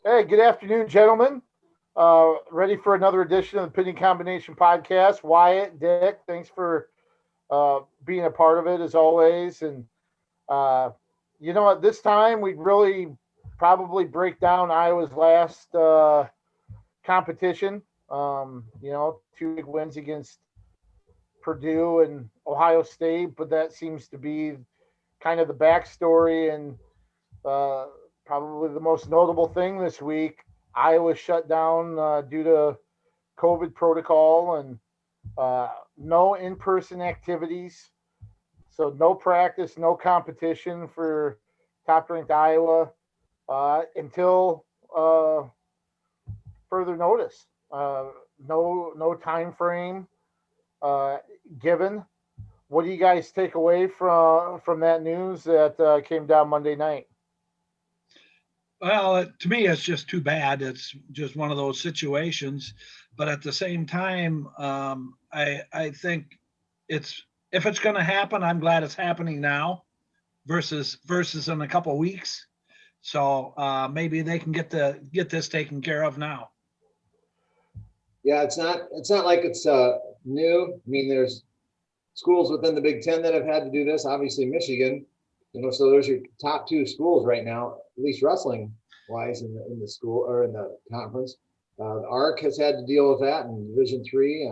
Hey, good afternoon, gentlemen. Ready for another edition of the Pinning Combination Podcast. Wyatt, Dick, thanks for being a part of it as always. And uh, at this time we'd really probably break down Iowa's last competition. Two big wins against Purdue and Ohio State, but that seems to be kind of the backstory and uh, probably the most notable thing this week. Iowa shut down due to COVID protocol and no in person activities. So, no practice, no competition for top ranked Iowa until further notice. No time frame uh, given. What do you guys take away from that news that came down Monday night? Well, to me, it's just too bad. It's just one of those situations. But at the same time, I think it's if it's going to happen, I'm glad it's happening now versus in a couple of weeks. So maybe they can get this taken care of now. Yeah, it's not like it's new. I mean, there's schools within the Big Ten that have had to do this. Obviously, Michigan, so those are your top two schools right now, at least wrestling wise in the school or in the conference. The ARC has had to deal with that in Division III,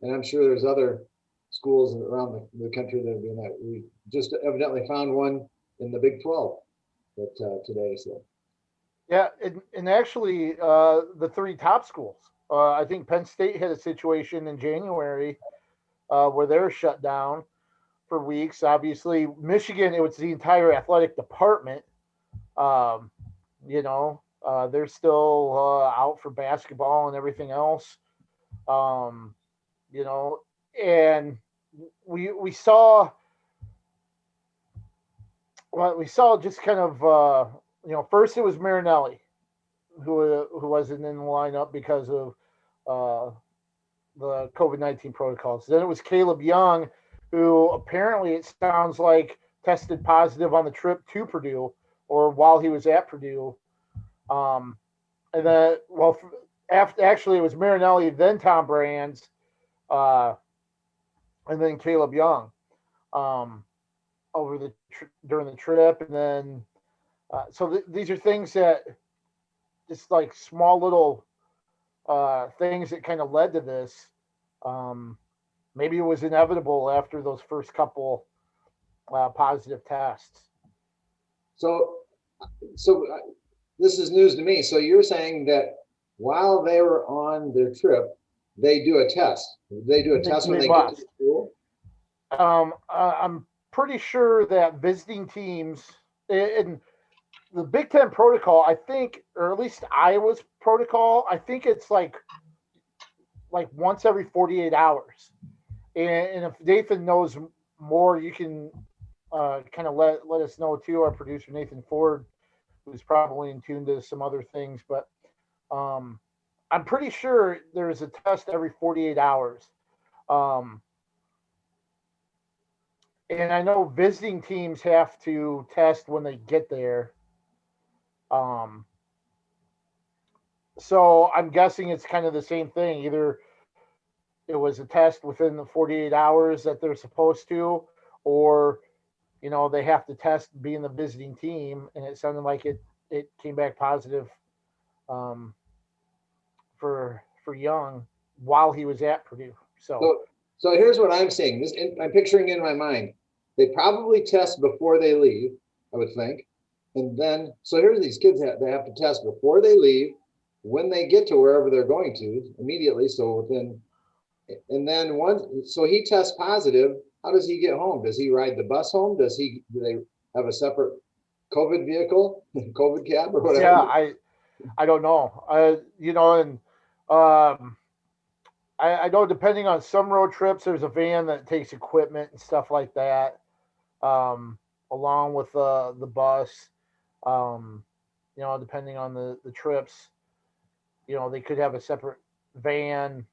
and I'm sure there's other schools around the country that are doing that. We just evidently found one in the Big 12 today. So Yeah, and actually, the three top schools. I think Penn State had a situation in January where they're shut down for weeks. Obviously, Michigan, it was the entire athletic department. Um, they're still out for basketball and everything else. Um, you know, and we saw just kind of first it was Marinelli who wasn't in the lineup because of uh, the COVID-19 protocols. Then it was Caleb Young, who apparently it sounds like tested positive on the trip to Purdue or while he was at Purdue. Um, and then, after actually it was Marinelli, then Tom Brands, uh, and then Caleb Young um, during the trip, and then these are things that just like small little things that kind of led to this. Um, Maybe it was inevitable after those first couple positive tests. so so this is news to me. So you're saying that while they were on their trip, they do a test. They do a test when They they get to must. school. I'm pretty sure that visiting teams in the Big Ten protocol, I think, or at least Iowa's protocol, I think it's like once every 48 hours. And if Nathan knows more, you can kind of let us know too. Our producer Nathan Ford, who's probably in tune to some other things, but um, I'm pretty sure there's a test every 48 hours. Um, and I know visiting teams have to test when they get there. Um, so I'm guessing it's kind of the same thing. Either it was a test within the 48 hours that they're supposed to, or they have to test being the visiting team, and it sounded like it came back positive um, for Young while he was at Purdue. So So, so here's what I'm saying. I'm picturing in my mind. They probably test before they leave, I would think. And then, so here's these kids that they have to test before they leave, when they get to wherever they're going to immediately. So within, and then once, so he tests positive. How does he get home? Does he ride the bus home? Do they have a separate COVID vehicle, COVID cab or yeah, whatever? I don't know. And I know depending on some road trips, there's a van that takes equipment and stuff like that, um, along with the bus. Um, depending on the trips, they could have a separate van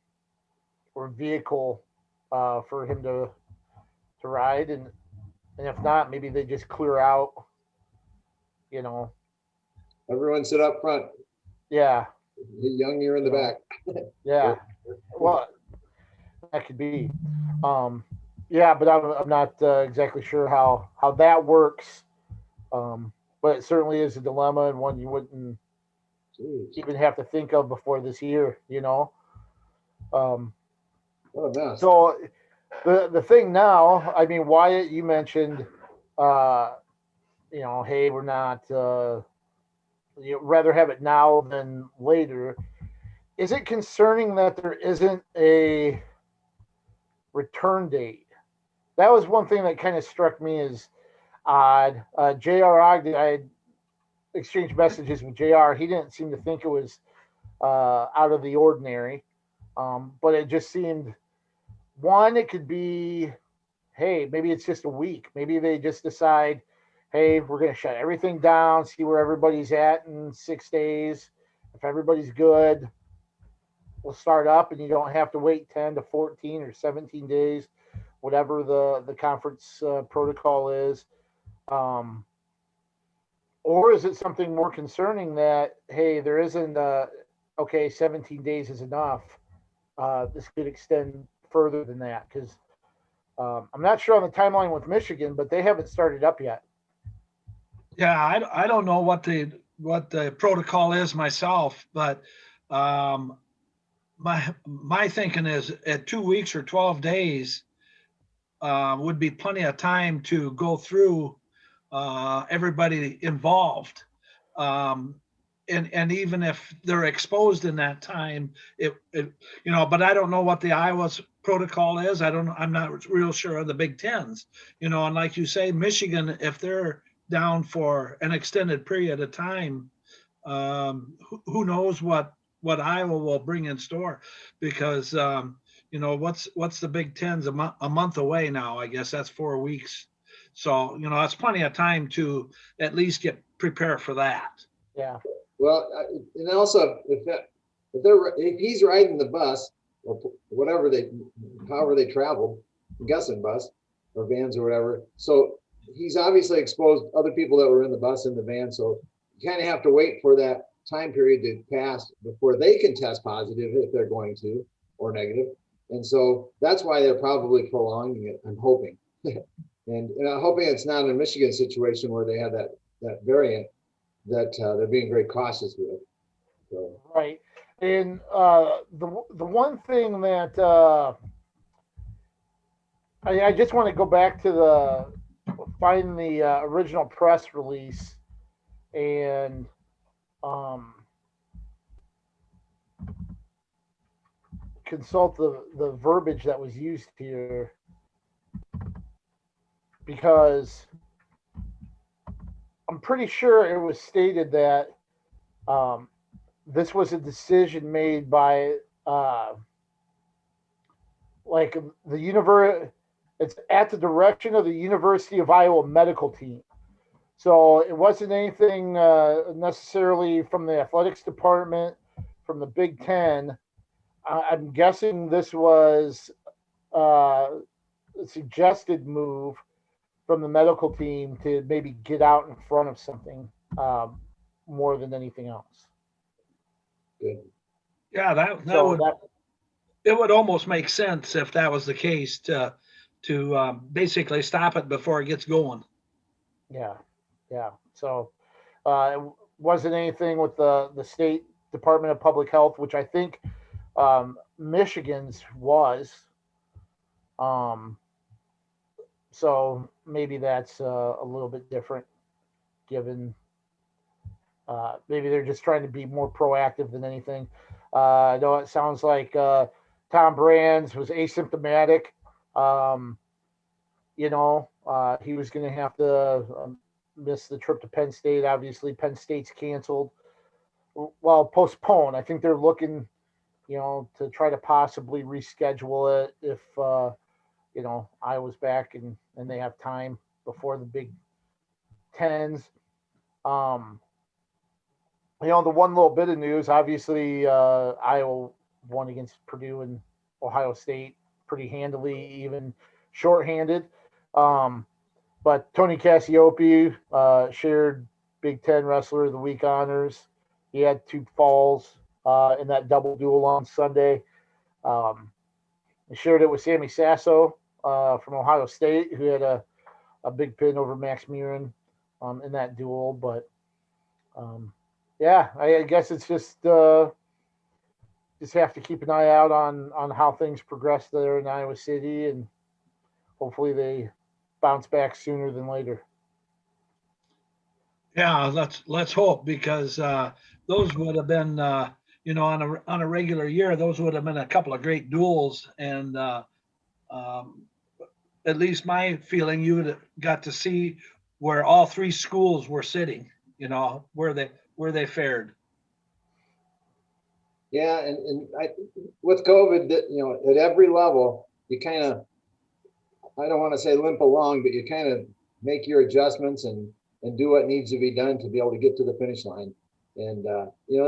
or vehicle for him to ride, and if not, maybe they just clear out. You know, Everyone sit up front. Yeah. Young, you're in the back. Yeah. Well, that could be. Um, yeah, but I'm not exactly sure how that works. But it certainly is a dilemma and one you wouldn't Jeez, even have to think of before this year, you know. Um, what a mess. so the thing now, I mean, Wyatt, you mentioned, uh, hey, we're not. You'd rather have it now than later. Is it concerning that there isn't a return date? That was one thing that kind of struck me as odd. Jr. Ogden, I had exchanged messages with Jr. He didn't seem to think it was out of the ordinary, but it just seemed one. It could be, hey, maybe it's just a week. Maybe they just decide, hey, we're going to shut everything down, see where everybody's at in 6 days. If everybody's good, we'll start up, and you don't have to wait 10 to 14 or 17 days, whatever the conference protocol is. Um, or is it something more concerning that, hey, there isn't, okay, 17 days is enough. This could extend further than that because I'm not sure on the timeline with Michigan, but they haven't started up yet. Yeah, I don't know what the protocol is myself, but my thinking is at 2 weeks or 12 days would be plenty of time to go through everybody involved. And even if they're exposed in that time, but I don't know what the Iowa's protocol is. I'm not real sure of the Big Tens, and like you say, Michigan, if they're down for an extended period of time, who knows what Iowa will bring in store, because what's the Big Ten's a month away now. I guess that's 4 weeks, so that's plenty of time to at least get prepared for that. Yeah. Well, and also if he's riding the bus or whatever however they traveled, I'm guessing bus or vans or whatever. So he's obviously exposed other people that were in the bus and the van. So you kind of have to wait for that time period to pass before they can test positive if they're going to, or negative. And so that's why they're probably prolonging it, I'm hoping. and I'm hoping it's not a Michigan situation where they have that variant that they're being very cautious with. So. Right. And the one thing that I just want to go back to find the original press release and consult the verbiage that was used here, because I'm pretty sure it was stated that this was a decision made by like the universe. It's at the direction of the University of Iowa medical team. So it wasn't anything necessarily from the athletics department, from the Big Ten. I'm guessing this was a suggested move from the medical team to maybe get out in front of something more than anything else. Good. Yeah, it would almost make sense if that was the case to basically stop it before it gets going. Yeah. So it wasn't anything with the state Department of Public Health, which I think Michigan's was. So maybe that's a little bit different, given maybe they're just trying to be more proactive than anything. I know it sounds like Tom Brands was asymptomatic. He was going to have to miss the trip to Penn State. Obviously, Penn State's canceled. Well, postponed. I think they're looking, to try to possibly reschedule it if, Iowa's back and they have time before the Big Tens. The one little bit of news, obviously, Iowa won against Purdue and Ohio State pretty handily, even shorthanded. But Tony Cassiope shared Big Ten Wrestler of the Week honors. he had 2 falls in that double duel on Sunday. He shared it with Sammy Sasso from Ohio State, who had a big pin over Max Murin in that duel. But yeah, I guess it's just have to keep an eye out on how things progress there in Iowa City, and hopefully they bounce back sooner than later. Yeah, let's hope, because those would have been, on a regular year, those would have been a couple of great duels, and at least my feeling, you would have got to see where all 3 schools were sitting, where they fared. Yeah, and with COVID, at every level, you kind of, I don't want to say limp along, but you kind of make your adjustments and do what needs to be done to be able to get to the finish line. And,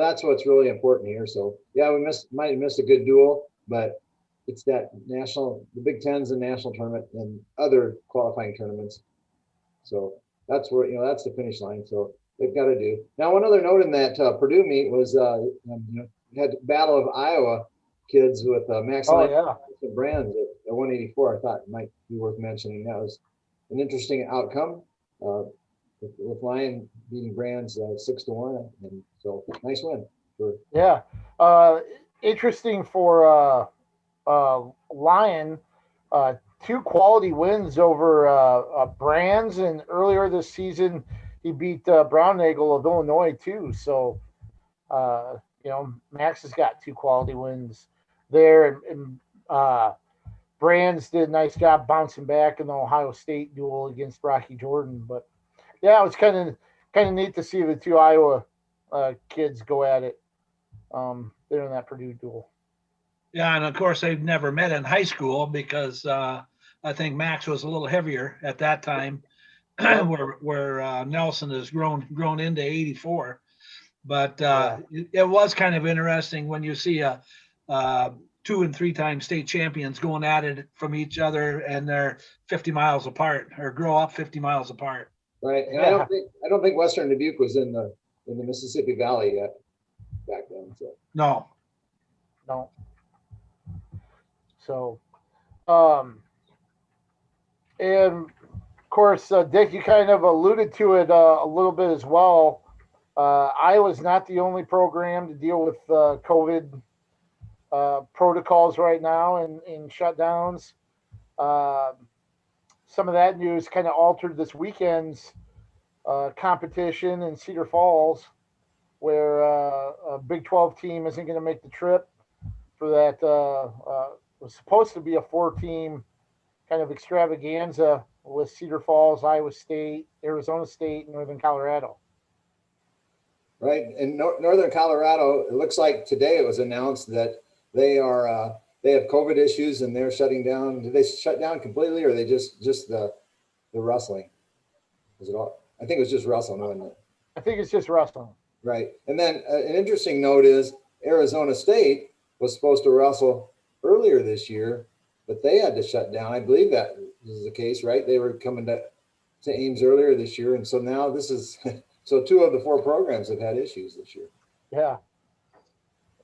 that's what's really important here. So, yeah, we might have missed a good duel, but it's that the Big Ten's a national tournament and other qualifying tournaments. So that's where, that's the finish line. So they've got to do. Now, one other note in that Purdue meet was, had Battle of Iowa kids with Max Brands at 184. I thought it might be worth mentioning. That was an interesting outcome with Lion beating Brands 6-1, and so nice win. Interesting for Lion. 2 quality wins over Brands, and earlier this season he beat Brownagel of Illinois too. So Max has got 2 quality wins there, and Brands did a nice job bouncing back in the Ohio State duel against Rocky Jordan. But yeah, it was kind of neat to see the 2 Iowa kids go at it there in that Purdue duel. Yeah, and of course they've never met in high school, because I think Max was a little heavier at that time, where Nelson has grown into 84. But it was kind of interesting when you see 2 and 3-time state champions going at it from each other, and they're 50 miles apart, or grow up 50 miles apart. Right, and I don't think Western Dubuque was in the Mississippi Valley yet back then. So no. So, and of course, Dick, you kind of alluded to it a little bit as well. Iowa's not the only program to deal with COVID protocols right now and shutdowns. Some of that news kind of altered this weekend's competition in Cedar Falls, where a Big 12 team isn't going to make the trip for that. Was supposed to be a 4-team kind of extravaganza with Cedar Falls, Iowa State, Arizona State, and Northern Colorado. Right, in Northern Colorado, it looks like today it was announced that they have COVID issues and they're shutting down. Did they shut down completely, or are they just the wrestling? Was it all? I think it was just wrestling, wasn't it? I think it's just wrestling. Right, and then an interesting note is Arizona State was supposed to wrestle earlier this year, but they had to shut down. I believe that is the case, right? They were coming to Ames earlier this year, and so now this is so 2 of the 4 programs have had issues this year. Yeah,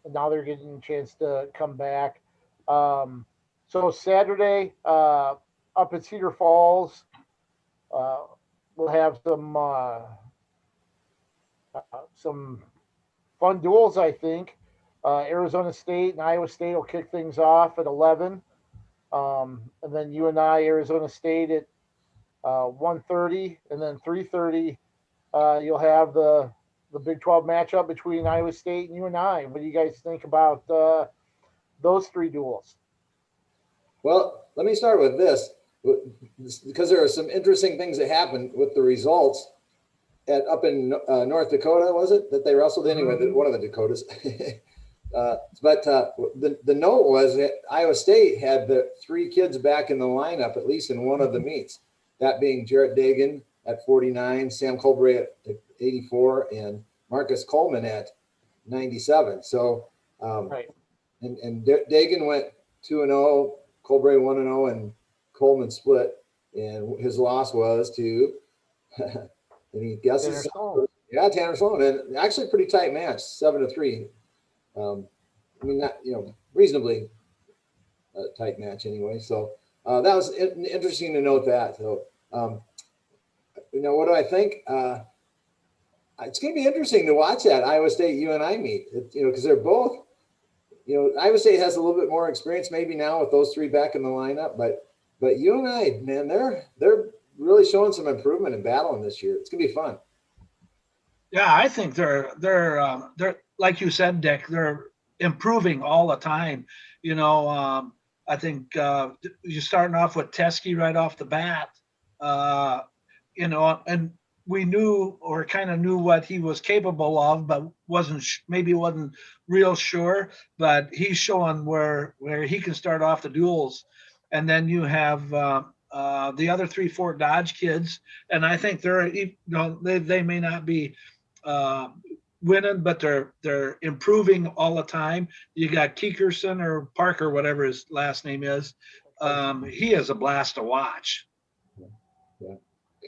and now they're getting a chance to come back. So Saturday up at Cedar Falls, we'll have some fun duels, I think. Arizona State and Iowa State will kick things off at 11. And then UNI, Arizona State at 1:30. And then 3:30, you'll have the Big 12 matchup between Iowa State and UNI. What do you guys think about those 3 duels? Well, let me start with this, because there are some interesting things that happened with the results up in North Dakota, was it, that they wrestled anyway? One of the Dakotas. But the note was that Iowa State had the 3 kids back in the lineup, at least in one of the meets, that being Jarrett Dagan at 49, Sam Colbray at 84, and Marcus Coleman at 97. So, right. And Dagan went 2-0, Colbray 1-0, and Coleman split. And his loss was to, and he guesses, Yeah, Tanner Sloan, and actually pretty tight match, 7-3. I mean, not, reasonably tight match anyway. So that was interesting to note that. So, what do I think? It's going to be interesting to watch that Iowa State UNI meet, because they're both, Iowa State has a little bit more experience maybe now with those three back in the lineup, but UNI, man, they're really showing some improvement in battling this year. It's going to be fun. Yeah, I think they're like you said, Dick. They're improving all the time. I think you're starting off with Teskey right off the bat. And we knew or kind of knew what he was capable of, but wasn't real sure. But he's showing where he can start off the duels, and then you have the other 3 Fort Dodge kids, and I think they may not be winning, but they're improving all the time. You got Keekerson or Parker, whatever his last name is. He is a blast to watch. Yeah,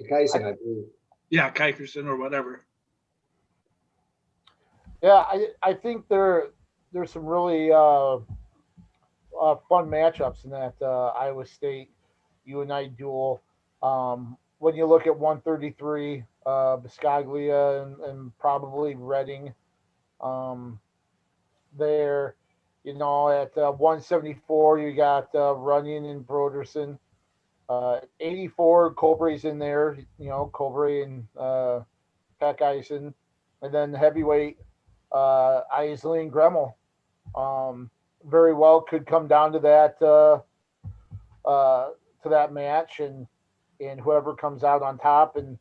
Kyson, I believe. Yeah, Kikerson or whatever. Yeah, I think there's some really fun matchups in that Iowa State UNI duel. When you look at 133, Biscaglia and probably Redding, there, at 174 you got Runyon and Broderson. 84, Colbray's in there, Colbray and Peck Eisen, and then heavyweight Isley and Gremmel. Very well could come down to that match, and whoever comes out on top in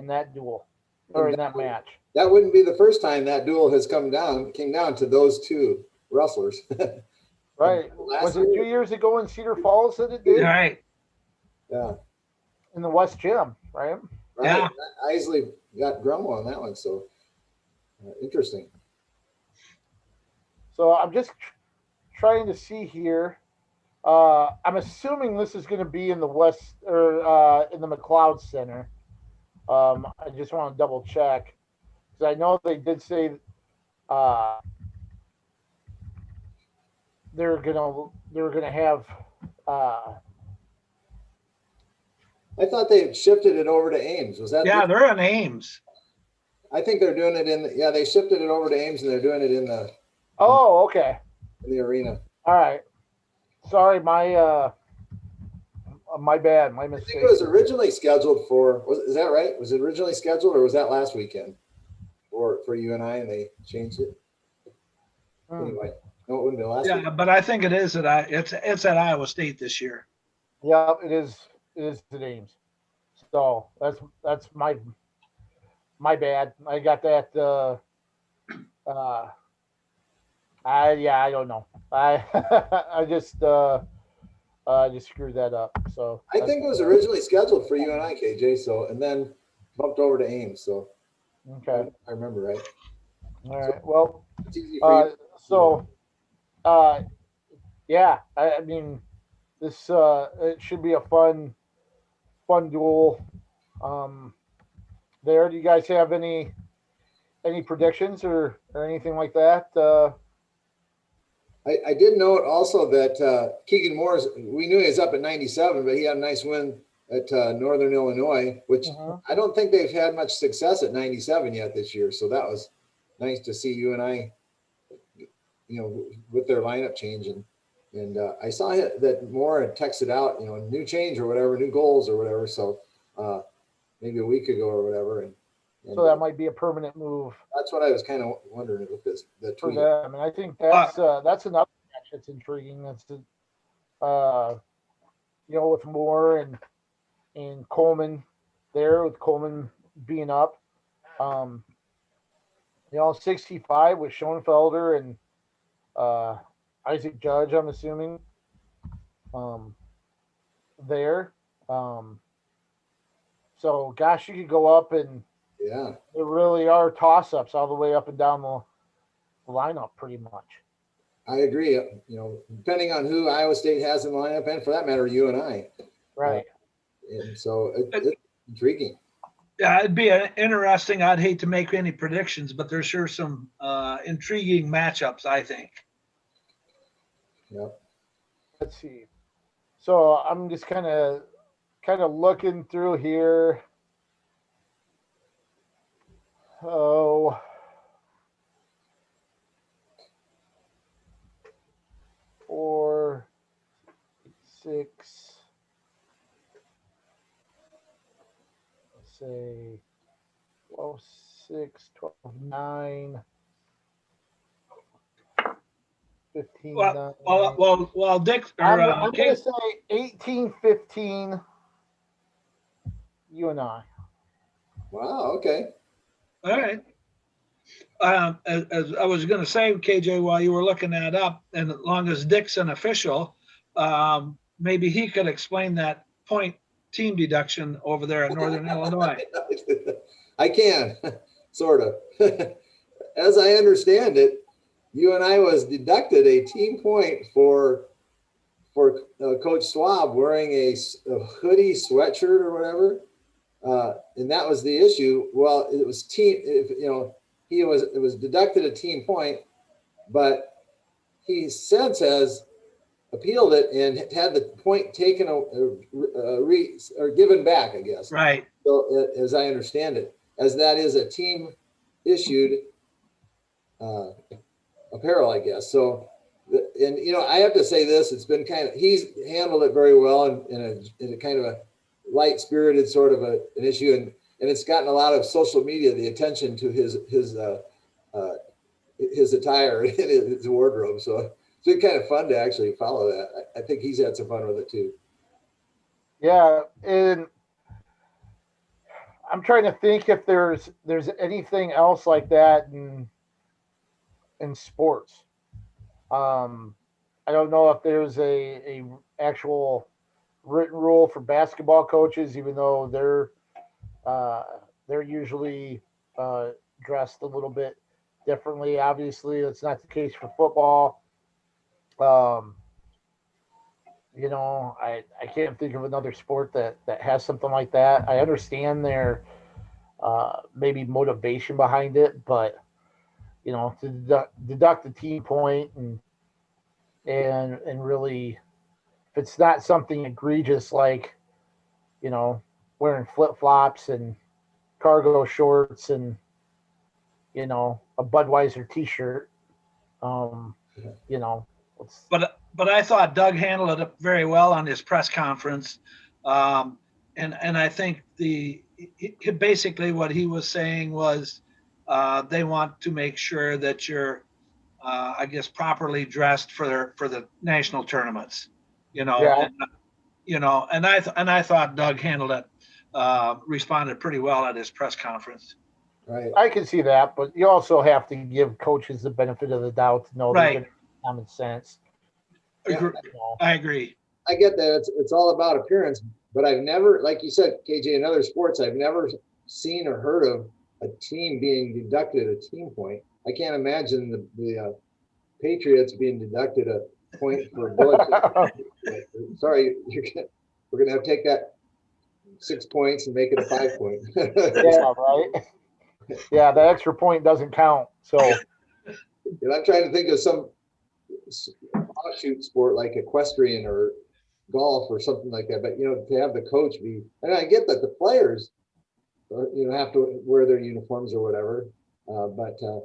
that duel or in that match. That wouldn't be the first time that duel has came down to those two wrestlers. Right. Was it 2 years ago in Cedar Falls that it did? Right. Yeah. In the West Gym, right? Right. Yeah. Isley got Grumwell on that one, so interesting. So I'm just trying to see here. I'm assuming this is going to be in the West or in the McLeod Center. I just want to double check because I know they did say they're gonna have. I thought they shifted it over to Ames. Was that? Yeah, they're in Ames. I think they're doing it they shifted it over to Ames and they're doing it in the. Oh, okay. In the arena. All right. Sorry, my bad, my mistake. I think it was originally scheduled for. Is that right? Was it originally scheduled, or was that last weekend, for UNI, and they changed it? Anyway, no, it wouldn't be last. Yeah, weekend. but I think it is it's at Iowa State this year. Yeah, it is. It is at Ames. So that's my bad. I got that. I don't know. I just screwed that up. So I think it was originally scheduled for UNI, KJ. So and then bumped over to Ames. So okay, I remember right. All right. Well, it's easy for yeah. I mean, this it should be a fun duel. There. Do you guys have any predictions or anything like that? I did note also that Keegan Moore's, we knew he was up at 97, but he had a nice win at Northern Illinois, which I don't think they've had much success at 97 yet this year. So that was nice to see UNI, with their lineup change. And I saw that Moore had texted out, new change or whatever, new goals or whatever. So maybe a week ago or whatever. And so that might be a permanent move. That's what I was kind of wondering with the for tweet. them. And I think that's another match that's intriguing. That's with Moore and Coleman there, with Coleman being up. 65 with Schoenfelder and Isaac Judge, I'm assuming. There. So gosh, you could go up and Yeah. there really are toss-ups all the way up and down the lineup, pretty much. I agree. Depending on who Iowa State has in the lineup, and for that matter, UNI. Right. And so it's intriguing. Yeah, it'd be interesting. I'd hate to make any predictions, but there's sure some intriguing matchups, I think. Yep. Let's see. So I'm just kind of looking through here. Oh, 4, 6. Let's say 12, 6, 12, 9, 15, 9. Well, Dick, or I'm going Kate, to say 18, 15 UNI. Wow. Okay. all right. As I was going to say, KJ, while you were looking that up, and as long as Dick's an official, maybe he could explain that point team deduction over there in Northern Illinois. I can, sort of. As I understand it, UNI was deducted a team point for Coach Swab wearing a hoodie, sweatshirt, or whatever, and that was the issue. Well, it was team. It was deducted a team point, but he since has appealed it and had the point taken or given back, I guess. Right. So, as I understand it, as that is a team issued apparel, I guess. So, and I have to say this: it's been he's handled it very well in a kind of a light spirited sort of an issue, and it's gotten a lot of social media the attention to his attire and his wardrobe. So it's been kind of fun to actually follow that. I think he's had some fun with it too. Yeah, and I'm trying to think if there's anything else like that in sports. I don't know if there's a actual written rule for basketball coaches, even though they're usually dressed a little bit differently. Obviously, that's not the case for football. I can't think of another sport that has something like that. I understand their maybe motivation behind it, but to deduct the team point and really, if it's not something egregious like wearing flip flops and cargo shorts and a Budweiser T-shirt, But I thought Doug handled it very well on his press conference, and I think basically what he was saying was they want to make sure that you're, I guess, properly dressed for the national tournaments, Yeah. and I thought Doug handled it, responded pretty well at his press conference. Right. I can see that, but you also have to give coaches the benefit of the doubt to know they're going to have common sense. Yeah. I agree. I get that it's all about appearance, but I've never, like you said, KJ, in other sports, I've never seen or heard of a team being deducted a team point. I can't imagine the Patriots being deducted a point for sorry, we're gonna have to take that 6 points and make it a 5 point. Yeah, right. Yeah, the extra point doesn't count. So, and I'm trying to think of some offshoot sport like equestrian or golf or something like that. But to have the coach be, and I get that the players, have to wear their uniforms or whatever. But I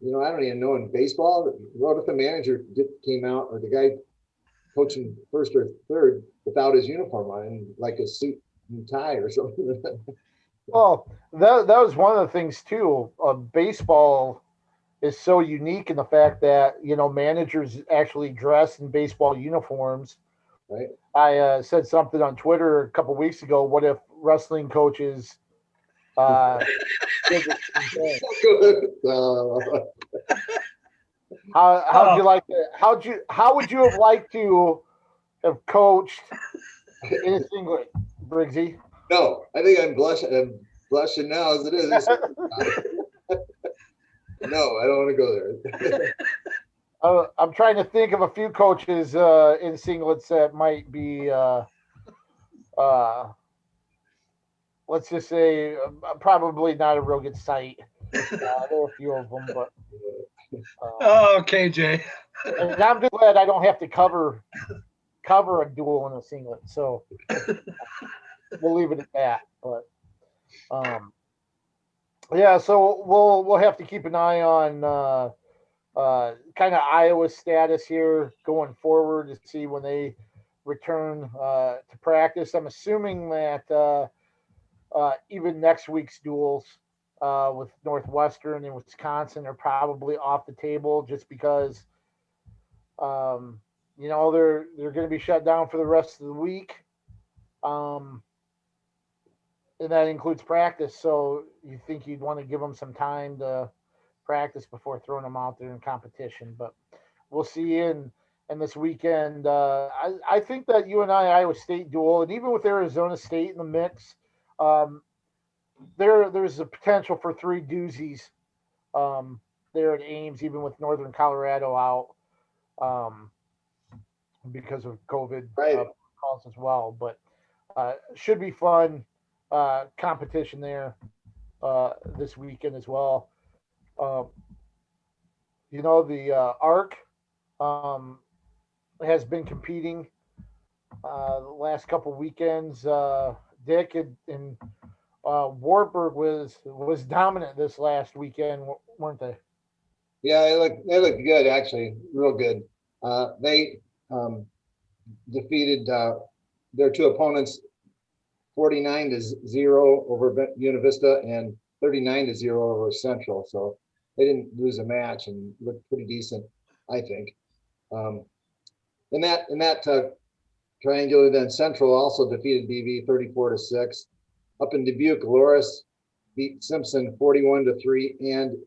don't even know in baseball. What if the manager came out or the guy coaching first or third without his uniform on, and like a suit and tie or something? well, that was one of the things too. Baseball is so unique in the fact that managers actually dress in baseball uniforms. Right. I said something on Twitter a couple weeks ago. What if wrestling coaches did the same thing? How'd you like to? How would you have liked to have coached in a singlet, Briggsy? No, I think I'm blushing now as it is. No, I don't want to go there. I'm trying to think of a few coaches in singlets that might be let's just say probably not a real good sight. There are a few of them, but Oh, KJ. and I'm just glad I don't have to cover a duel in a singlet. So we'll leave it at that. But yeah, so we'll have to keep an eye on kind of Iowa's status here going forward to see when they return to practice. I'm assuming that even next week's duels with Northwestern and Wisconsin are probably off the table just because they're going to be shut down for the rest of the week. And that includes practice. So you think you'd want to give them some time to practice before throwing them out there in competition. But we'll see. And this weekend, I think that UNI-Iowa State duel, and even with Arizona State in the mix, there's a potential for three doozies there at Ames, even with Northern Colorado out because of COVID calls as well. But should be fun competition there this weekend as well. The ARC has been competing the last couple weekends. Dick and Wartburg was dominant this last weekend, weren't they? Yeah, they look good, actually, real good. They defeated their two opponents 49-0 over Univista and 39-0 over Central. So they didn't lose a match and looked pretty decent, I think. In that triangular, then Central also defeated BV 34-6. Up in Dubuque, Loris beat Simpson 41-3 and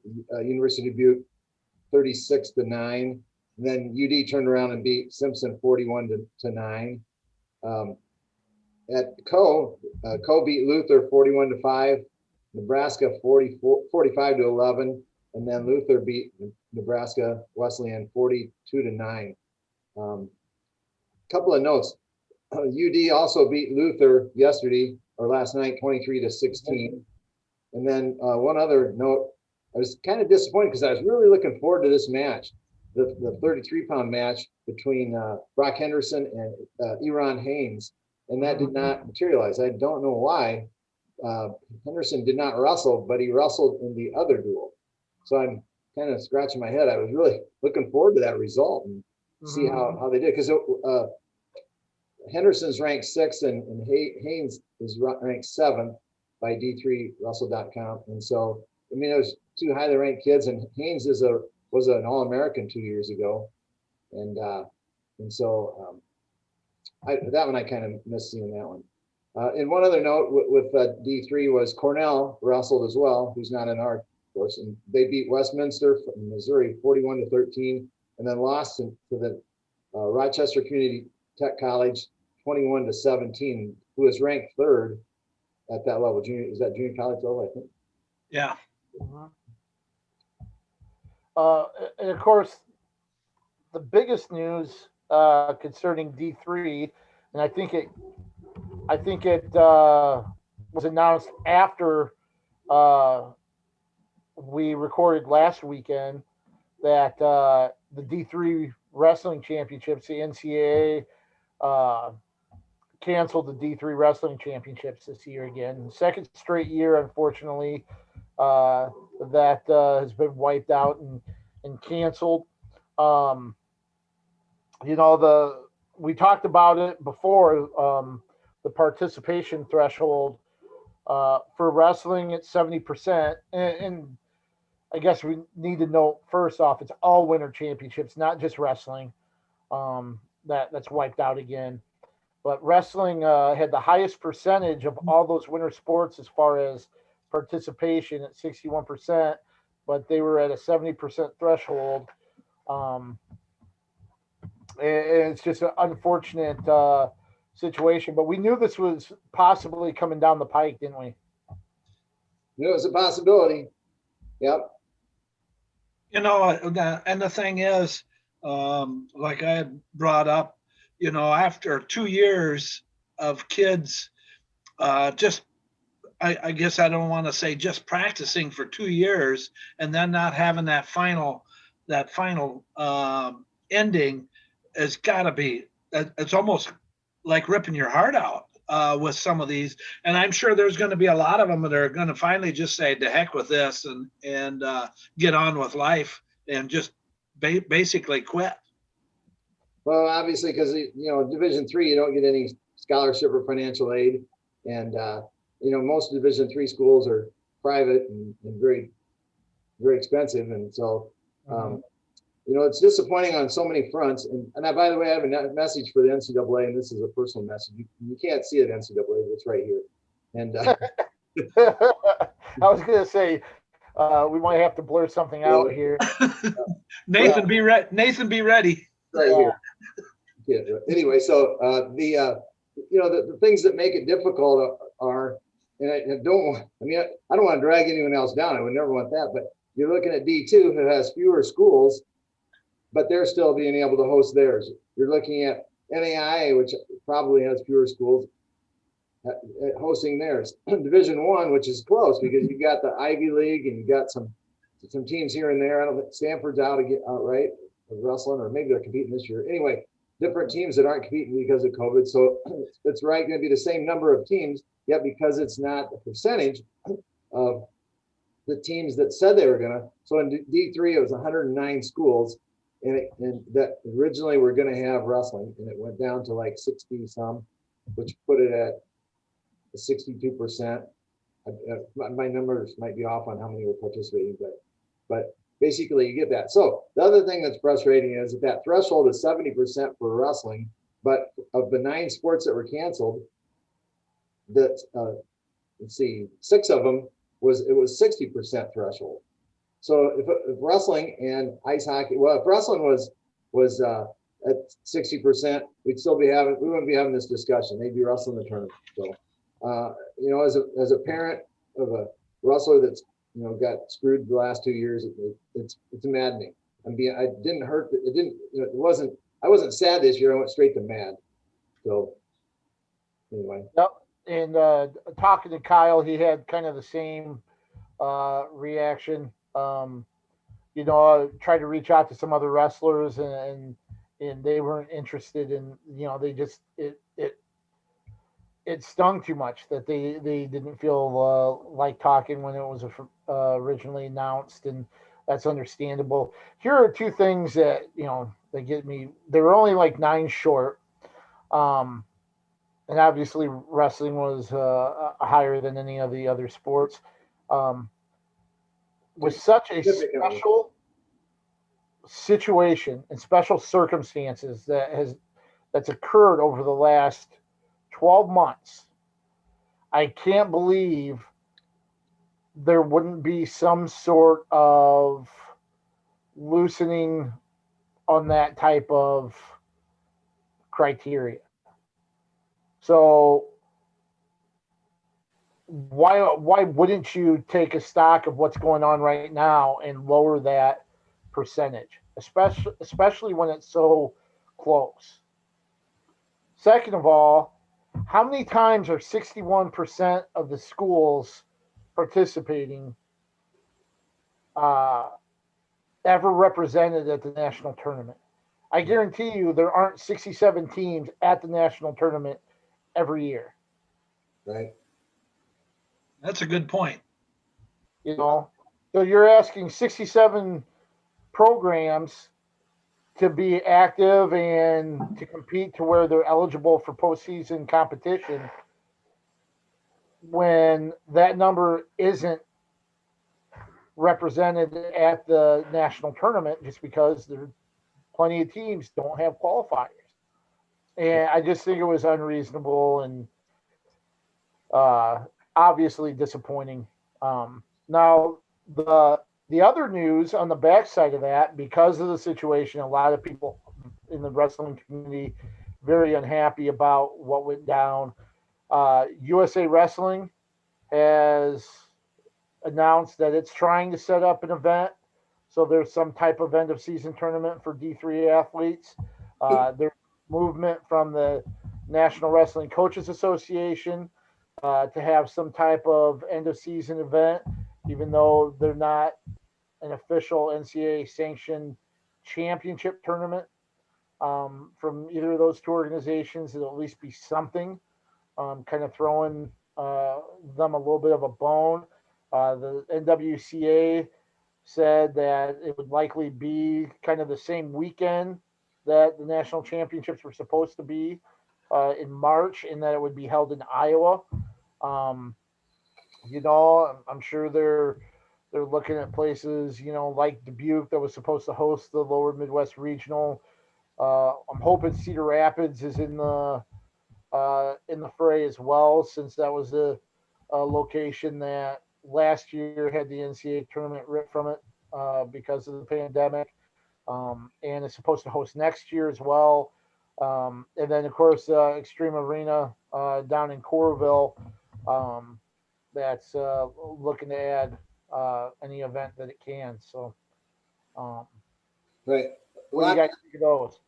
University of Dubuque 36-9. And then UD turned around and beat Simpson 41-9. At Co beat Luther 41-5, Nebraska 45-11, and then Luther beat Nebraska Wesleyan 42-9. Couple of notes: UD also beat Luther last night 23-16. And then one other note: I was kind of disappointed because I was really looking forward to this match, the 33-pound match between Brock Henderson and Eron Haynes. And that did not materialize. I don't know why. Henderson did not wrestle, but he wrestled in the other duel. So I'm kind of scratching my head. I was really looking forward to that result and see how they did. Because Henderson's ranked 6th and Haynes is ranked 7th by D3Wrestle.com. And so, I mean, it was two highly ranked kids, and Haynes was an All-American 2 years ago. And so that one I kind of missed seeing that one. And one other note with D3 was Cornell wrestled as well, who's not in our course, and they beat Westminster from Missouri 41-13, and then lost to the Rochester Community Tech College 21-17, who is ranked 3rd at that level. Is that junior college level, I think? Yeah. And of course, the biggest news concerning D3, and I think it was announced after we recorded last weekend that the D3 Wrestling Championships, the NCAA, canceled the D3 Wrestling Championships this year again. Second straight year, unfortunately, that has been wiped out and canceled. We talked about it before, the participation threshold for wrestling at 70%. And I guess we need to note first off, it's all winter championships, not just wrestling. That's wiped out again. But wrestling had the highest percentage of all those winter sports as far as participation at 61%, but they were at a 70% threshold. And it's just an unfortunate situation, but we knew this was possibly coming down the pike, didn't we? It was a possibility. Yep. And the thing is, like I had brought up, after 2 years of kids, I guess I don't want to say just practicing for 2 years and then not having that final ending has got to be, it's almost like ripping your heart out with some of these. And I'm sure there's going to be a lot of them that are going to finally just say, to heck with this and get on with life and just basically quit. Well, obviously, because, Division III, you don't get any scholarship or financial aid. And, most Division III schools are private and very, very expensive. And so, it's disappointing on so many fronts. And by the way, I have a message for the NCAA, and this is a personal message. You can't see it, NCAA, it's right here. And I was going to say, we might have to blur something out here. Nathan, be ready. Nathan, be ready. Right here. Yeah. Anyway, so the things that make it difficult are, and I don't want to drag anyone else down. I would never want that. But you're looking at D2, who has fewer schools, but they're still being able to host theirs. You're looking at NAIA, which probably has fewer schools, hosting theirs. Division I, which is close because you got the Ivy League and you got some teams here and there. I don't think Stanford's outright wrestling, or maybe they're competing this year. Anyway, different teams that aren't competing because of COVID. So it's going to be the same number of teams, yet because it's not a percentage of the teams that said they were going to. So in D3, it was 109 schools, and that originally were going to have wrestling, and it went down to like 60 some, which put it at 62%. My numbers might be off on how many were participating, but basically you get that. So the other thing that's frustrating is that threshold is 70% for wrestling, but of the 9 sports that were canceled, that 6 of them was 60% threshold. So if wrestling and ice hockey, well, if wrestling was at 60%, we wouldn't be having this discussion. They'd be wrestling the tournament. So, as a parent of a wrestler that's got screwed the last 2 years, it's maddening. I wasn't sad this year. I went straight to mad. So anyway. Yep. And talking to Kyle, he had kind of the same reaction. I tried to reach out to some other wrestlers and they weren't interested in, they just, it stung too much that they didn't feel like talking when it was originally announced, and that's understandable. Here are 2 things that that get me. They were only like 9 short, and obviously wrestling was higher than any of the other sports. With such a special situation and special circumstances that's occurred over the last 12 months, I can't believe there wouldn't be some sort of loosening on that type of criteria. So why wouldn't you take a stock of what's going on right now and lower that percentage, especially when it's so close? Second of all, how many times are 61% of the schools participating ever represented at the national tournament? I guarantee you there aren't 67 teams at the national tournament every year. Right. That's a good point. So you're asking 67 programs to be active and to compete to where they're eligible for postseason competition when that number isn't represented at the national tournament, just because there plenty of teams don't have qualifiers. And I just think it was unreasonable and obviously disappointing. Now, the other news on the backside of that, because of the situation, a lot of people in the wrestling community very unhappy about what went down. USA Wrestling has announced that it's trying to set up an event. So there's some type of end of season tournament for D3 athletes. There's movement from the National Wrestling Coaches Association to have some type of end of season event, even though they're not an official NCAA sanctioned championship tournament. From either of those two organizations, it'll at least be something, kind of throwing them a little bit of a bone. The NWCA said that it would likely be kind of the same weekend that the national championships were supposed to be in March, and that it would be held in Iowa. Um, I'm sure they're looking at places, like Dubuque that was supposed to host the Lower Midwest Regional. I'm hoping Cedar Rapids is in the fray as well, since that was a location that last year had the NCAA tournament ripped from it because of the pandemic, and it's supposed to host next year as well. And then, of course, Extreme Arena down in Coralville, that's looking to add any event that it can. So, Right. what do you guys think of those?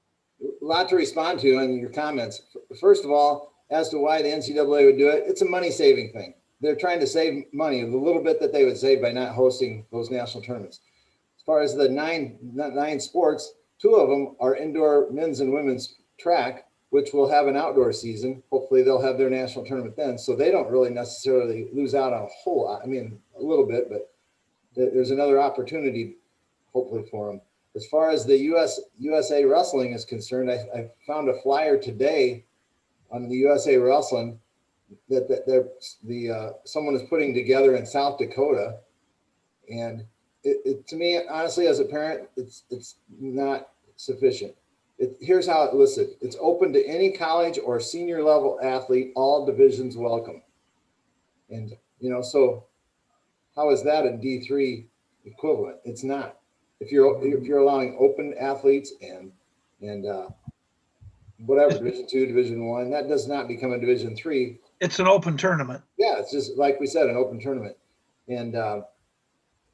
A lot to respond to in your comments. First of all, as to why the NCAA would do it, it's a money saving thing. They're trying to save money, the little bit that they would save by not hosting those national tournaments. As far as the nine sports, 2 of them are indoor men's and women's track, which will have an outdoor season. Hopefully they'll have their national tournament then. So they don't really necessarily lose out on a whole lot. I mean, a little bit, but there's another opportunity hopefully for them. As far as the USA Wrestling is concerned, I found a flyer today on the USA Wrestling that someone is putting together in South Dakota, and it to me, honestly, as a parent, it's not sufficient. Here's how it listed: it's open to any college or senior level athlete, all divisions welcome. And so how is that a D3 equivalent? It's not. If you're allowing open athletes and whatever Division II, Division I, that does not become a Division III. It's an open tournament. Yeah, it's just like we said, an open tournament. And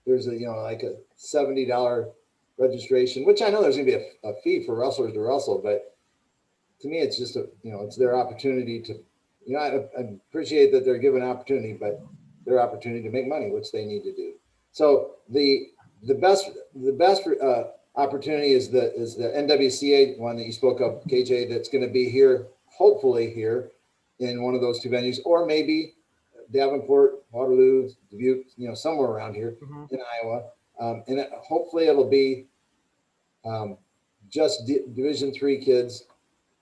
there's like a $70 registration, which I know there's going to be a fee for wrestlers to wrestle, but to me, it's just it's their opportunity to. I appreciate that they're given opportunity, but their opportunity to make money, which they need to do. So the best opportunity is the NWCA one that you spoke of, KJ. That's going to be here, hopefully here, in one of those 2 venues, or maybe Davenport, Waterloo, Dubuque, somewhere around here in Iowa, and hopefully it'll be just Division III kids,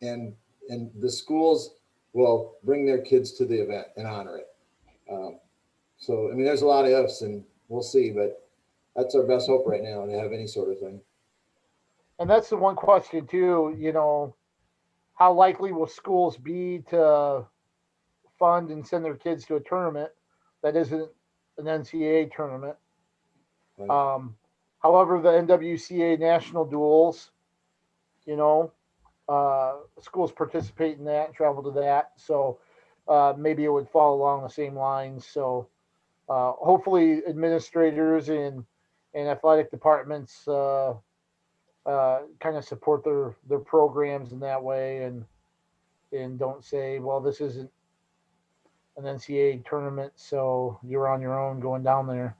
and the schools will bring their kids to the event and honor it. So I mean, there's a lot of ifs, and we'll see, but that's our best hope right now, to have any sort of thing. And that's the one question too, how likely will schools be to fund and send their kids to a tournament that isn't an NCAA tournament? Right. However, the NWCA national duels, schools participate in that and travel to that. So maybe it would fall along the same lines. So hopefully administrators and athletic departments kind of support their programs in that way, and don't say, well, this isn't an NCAA tournament, so you're on your own going down there.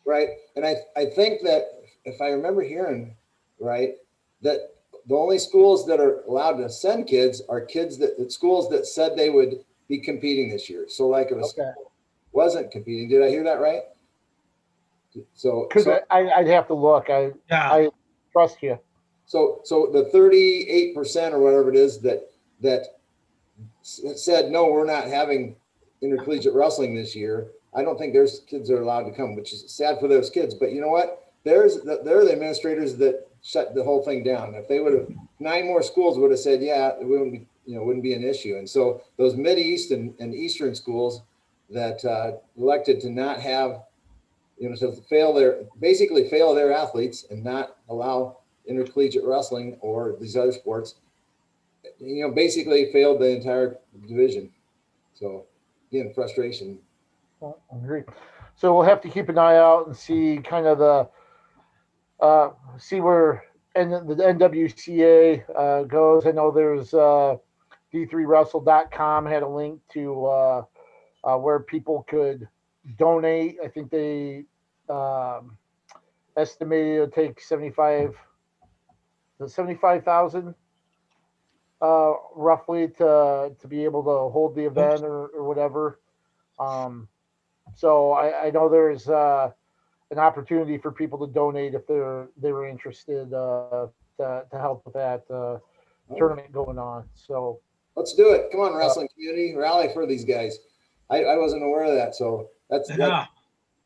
Right. And I think that if I remember hearing right, that the only schools that are allowed to send kids are kids that schools that said they would be competing this year. So like if a school wasn't competing, did I hear that right? So I'd have to look. I trust you. So the 38% or whatever it is that said no, we're not having intercollegiate wrestling this year. I don't think there's kids that are allowed to come, which is sad for those kids. But you know what? They're the administrators that shut the whole thing down. If they would have 9 more schools would have said, yeah, it wouldn't be an issue. And so those Mid-East and Eastern schools that elected to not have, to basically fail their athletes and not allow intercollegiate wrestling or these other sports, basically failed the entire division. So again, frustration. Well, I agree. So we'll have to keep an eye out and see kind of see where the NWCA goes. I know there's D3wrestle.com had a link to where people could donate. I think they estimated it would take 75,000 roughly to be able to hold the event or whatever. So I know there's an opportunity for people to donate if they were interested to help with that tournament going on. So let's do it. Come on, wrestling community, rally for these guys. I wasn't aware of that, so that's Yeah.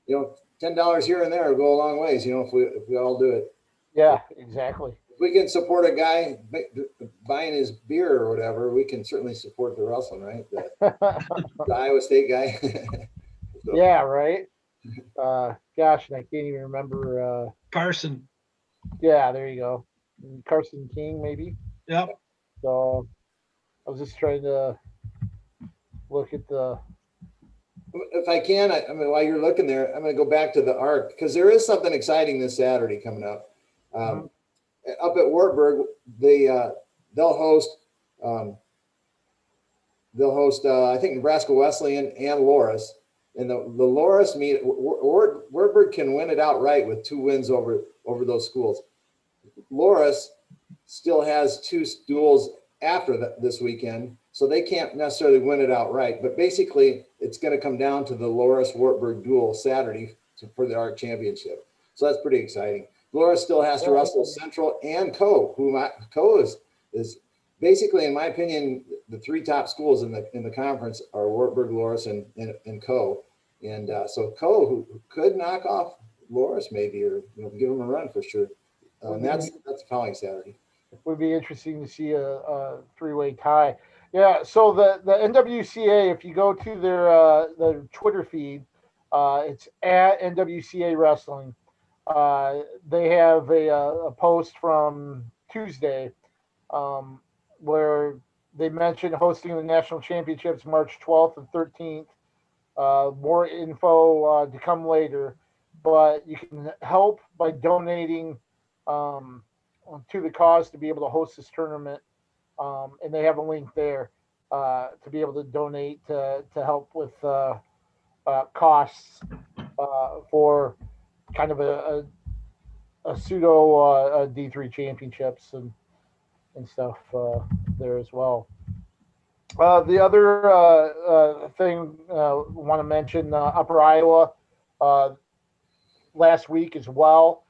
$10 here and there will go a long ways. If we all do it. Yeah, exactly. If we can support a guy buying his beer or whatever, we can certainly support the wrestling, right? The Iowa State guy. So. Yeah, right. Gosh, and I can't even remember. Carson. Yeah, there you go. Carson King, maybe. Yep. So I was just trying to look at the. If I can, I mean, while you're looking there, I'm going to go back to the ARC because there is something exciting this Saturday coming up. Up at Wartburg, they'll host. I think Nebraska Wesleyan and Loras. And the Loras meet. Wartburg can win it outright with 2 wins over those schools. Loras still has 2 duels after this weekend, so they can't necessarily win it outright. But basically, it's going to come down to the Loras-Wartburg duel Saturday for the ARC championship. So that's pretty exciting. Loras still has to wrestle Central and Co. Co is basically, in my opinion, the 3 top schools in the conference are Wartburg, Loras, and Co. And so Co, who could knock off Loras maybe, or give them a run for sure. And that's the following Saturday. It would be interesting to see a 3-way tie. Yeah. So the NWCA, if you go to their Twitter feed, it's at NWCA Wrestling. They have a post from Tuesday where they mentioned hosting the national championships March 12th and 13th. More info to come later, but you can help by donating to the cause to be able to host this tournament. And they have a link there to be able to donate to help with costs for kind of a pseudo D3 championships and stuff there as well. The other thing I want to mention, Upper Iowa last week as well.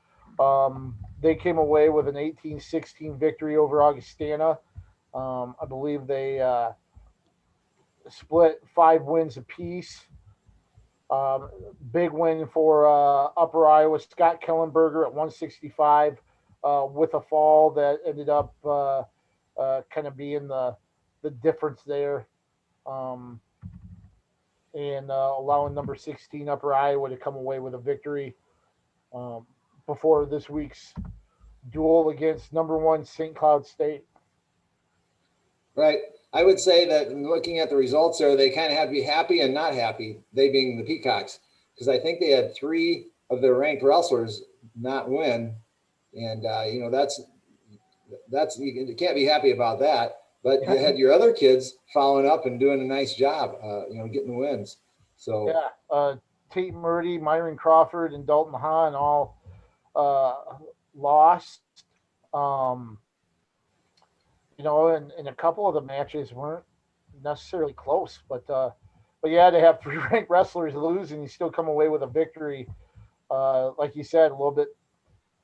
They came away with an 18-16 victory over Augustana. I believe they split 5 wins apiece. Big win for Upper Iowa. Scott Kellenberger at 165 with a fall that ended up kind of being the difference there, and allowing number 16 Upper Iowa to come away with a victory before this week's duel against number 1 St. Cloud State. Right. I would say that looking at the results there, they kind of have to be happy and not happy, they being the Peacocks, because I think they had 3 of their ranked wrestlers not win. And, that's you can't be happy about that. But you had your other kids following up and doing a nice job, getting the wins. So Tate Murdy, Myron Crawford, and Dalton Hahn all lost. And a couple of the matches weren't necessarily close, but yeah, to have 3 ranked wrestlers lose and you still come away with a victory, like you said, a little bit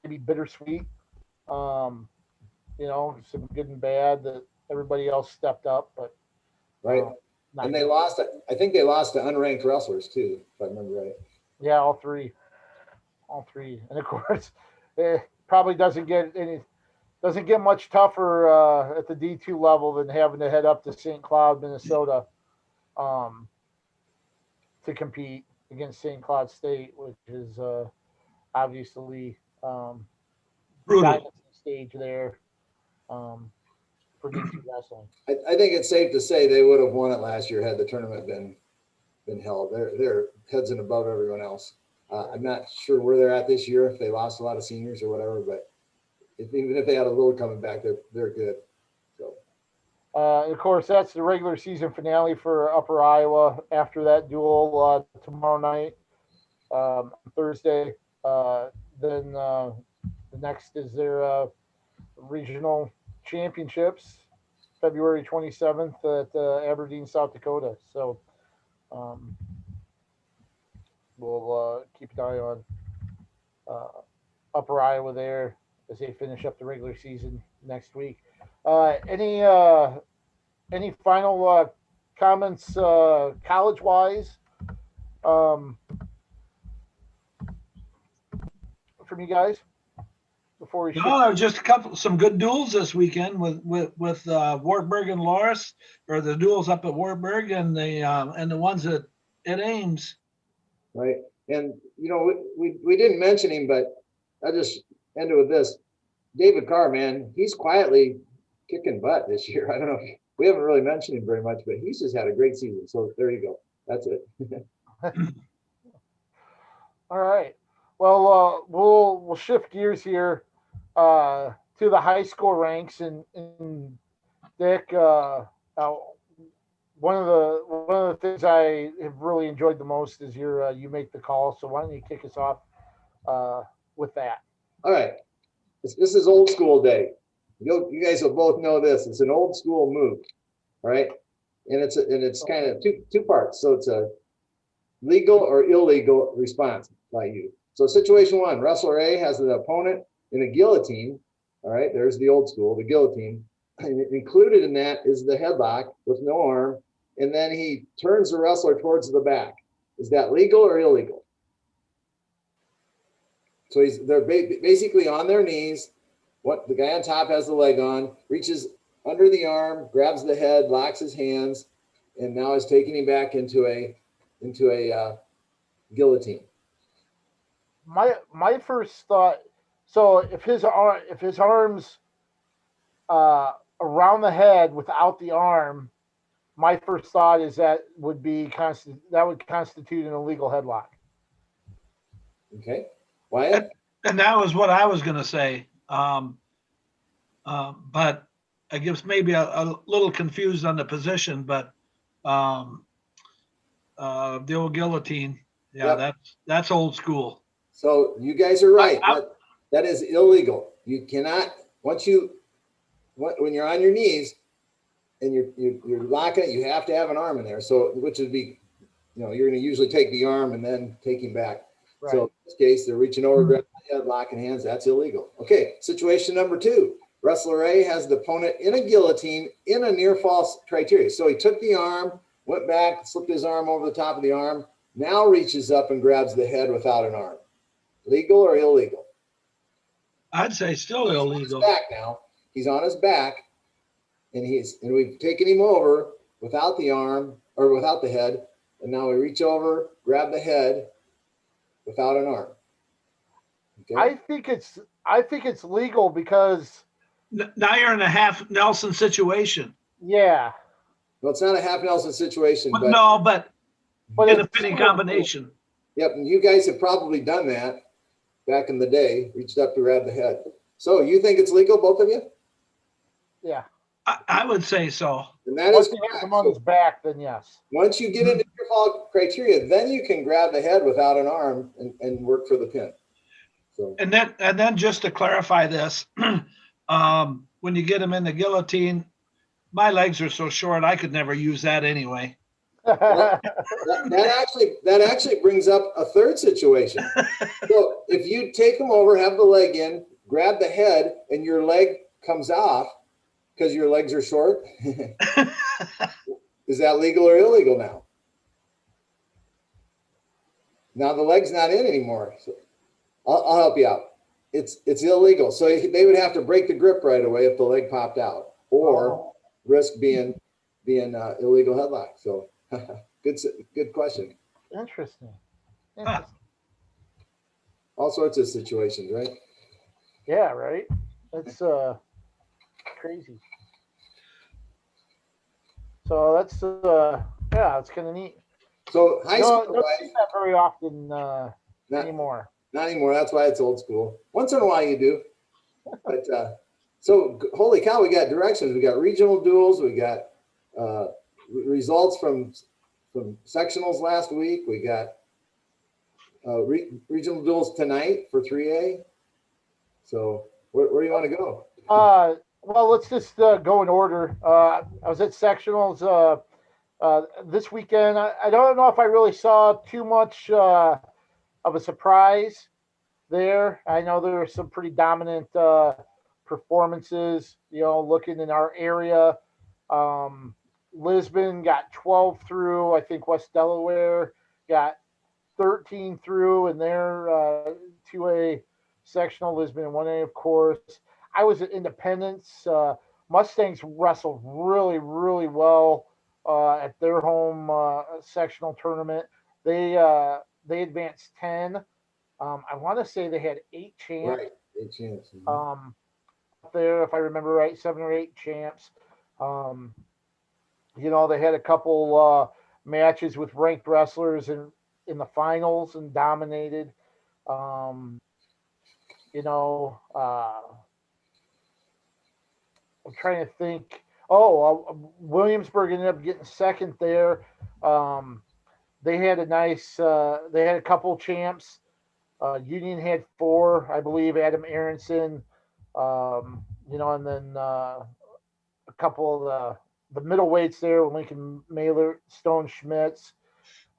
maybe bittersweet. Some good and bad that everybody else stepped up, but right. And they lost. I think they lost to unranked wrestlers too, if I remember right. Yeah, all three, and of course, it probably doesn't get much tougher at the D2 level than having to head up to St. Cloud, Minnesota, to compete against St. Cloud State, which is obviously brutal stage there for D2 wrestling. I think it's safe to say they would have won it last year had the tournament been held. They're heads and above everyone else. I'm not sure where they're at this year, if they lost a lot of seniors or whatever, but even if they had a little coming back, they're good. So Of course, that's the regular season finale for Upper Iowa. After that duel tomorrow night, Thursday, then the next is their regional championships, February 27th at Aberdeen, South Dakota. So um, we'll keep an eye on uh, Upper Iowa there as they finish up the regular season next week. Any final comments college wise from you guys before we shift? No, just some good duels this weekend with Wartburg and Loris, or the duels up at Wartburg and the ones at Ames. Right. And, we didn't mention him, but I just ended with this. David Carr, man, he's quietly kicking butt this year. I don't know. We haven't really mentioned him very much, but he's just had a great season. So there you go. That's it. All right. Well, we'll shift gears here to the high school ranks, and Dick, one of the things I have really enjoyed the most is you make the call. So why don't you kick us off with that? All right. This is old school day. You guys will both know this. It's an old school move, all right? And it's kind of two parts. So it's a legal or illegal response by you. So situation one, wrestler A has an opponent in a guillotine. All right, there's the old school, the guillotine. And included in that is the headlock with no arm. And then he turns the wrestler towards the back. Is that legal or illegal? So they're basically on their knees. What the guy on top has the leg on, reaches under the arm, grabs the head, locks his hands, and now is taking him back into a guillotine. My first thought. So if his arms around the head without the arm, my first thought is that would constitute an illegal headlock. Okay, Wyatt? And that was what I was going to say. But I guess maybe a little confused on the position, but the old guillotine, yeah, yep. That's old school. So you guys are right. That is illegal. You cannot, when you're on your knees and you're locking it, you have to have an arm in there. So which would be, you're going to usually take the arm and then take him back. Right. So in this case, they're reaching over, grabbing the head, locking hands. That's illegal. Okay, situation number two. Wrestler A has the opponent in a guillotine in a near fall criteria. So he took the arm, went back, slipped his arm over the top of the arm, now reaches up and grabs the head without an arm. Legal or illegal? I'd say still illegal. He's on his back now. He's on his back, and we've taken him over without the arm or without the head, and now we reach over, grab the head without an arm. Okay? I think it's legal because now you're in a half Nelson situation. Yeah. Well, it's not a half Nelson situation, but in a pinning combination. Yep, and you guys have probably done that back in the day, reached up to grab the head. So you think it's legal, both of you? Yeah. I would say so. And that Once is you have him on his back, then yes. Once you get into your fall criteria, then you can grab the head without an arm and work for the pin. So and then just to clarify this, when you get him in the guillotine, my legs are so short I could never use that anyway. that actually brings up a third situation. So if you take them over, have the leg in, grab the head, and your leg comes off because your legs are short, is that legal or illegal now? Now the leg's not in anymore. So I'll help you out. It's illegal. So they would have to break the grip right away if the leg popped out, or risk being illegal headlock. So good question. Interesting. All sorts of situations, right? Yeah, right. That's crazy. So that's it's kind of neat. So high school, don't see that very often anymore. Not anymore. That's why it's old school. Once in a while you do, but So holy cow, we got directions. We got regional duels. We got results from sectionals last week. We got regional duels tonight for 3A. So where do you want to go? Well, let's just go in order. I was at sectionals this weekend. I don't know if I really saw too much of a surprise there. I know there were some pretty dominant performances, looking in our area. Lisbon got 12 through. I think West Delaware got 13 through in their 2A sectional. Lisbon and 1A, of course. I was at Independence. Mustangs wrestled really, really well at their home sectional tournament. They advanced 10. I want to say they had 8 champs. Right, 8 champs. Up there, if I remember right, 7 or 8 champs. They had a couple matches with ranked wrestlers in the finals and dominated. I'm trying to think. Williamsburg ended up getting second there. They had they had a couple champs. Union had 4, I believe. Adam Aronson, and then a couple of the middleweights there: Lincoln Mailer, Stone Schmitz,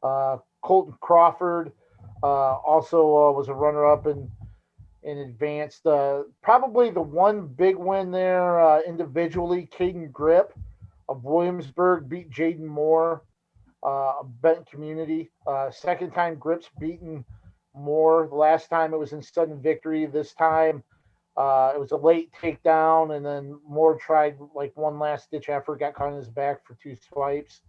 Colton Crawford. Also was a runner-up and advanced. Probably the one big win there individually, Caden Grip of Williamsburg beat Jaden Moore of Benton Community. Second time Grip's beaten Moore. The last time it was in sudden victory. This time it was a late takedown, and then Moore tried like one last ditch effort, got caught in his back for 2 swipes.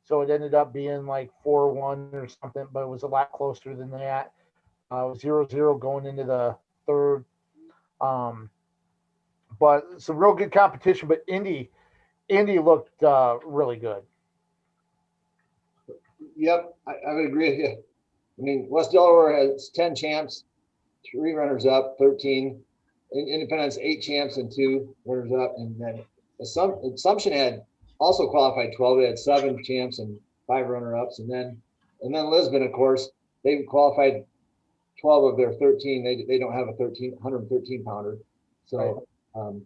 So it ended up being like 4-1 or something, but it was a lot closer than that. 0-0 going into the third. But some real good competition, but Indy looked really good. Yep, I would agree with you. I mean, West Delaware has 10 champs, 3 runners up, 13. Independence 8 champs and 2 runners up, and then Assumption had also qualified 12. They had 7 champs and 5 runner ups, and then Lisbon, of course, they qualified 12 of their 13. They don't have a 113 pounder. So, right.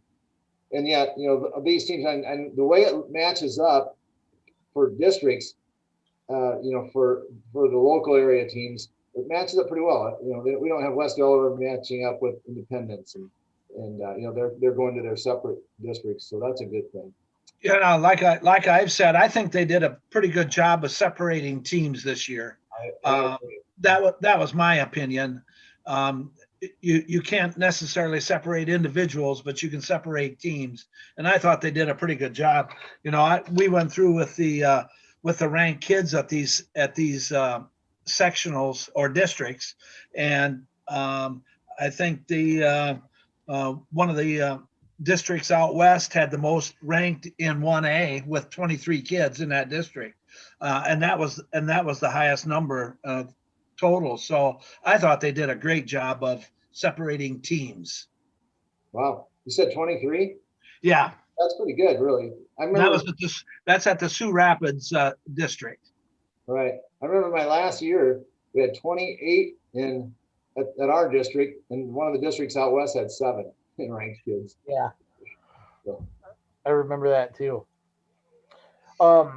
And yet, these teams and the way it matches up for districts, for the local area teams, it matches up pretty well. We don't have West Delaware matching up with Independence, and they're going to their separate districts, so that's a good thing. Yeah, like I've said, I think they did a pretty good job of separating teams this year. That was my opinion. You can't necessarily separate individuals, but you can separate teams, and I thought they did a pretty good job. We went through with the ranked kids at these sectionals or districts, and I think the one of the districts out west had the most ranked in 1A with 23 kids in that district, and that was the highest number total. So I thought they did a great job of separating teams. Wow, you said 23? Yeah, that's pretty good, really. I remember that's at the Sioux Rapids district. Right. I remember my last year we had 28 at our district, and one of the districts out west had 7 ranked kids. Yeah. So. I remember that too. The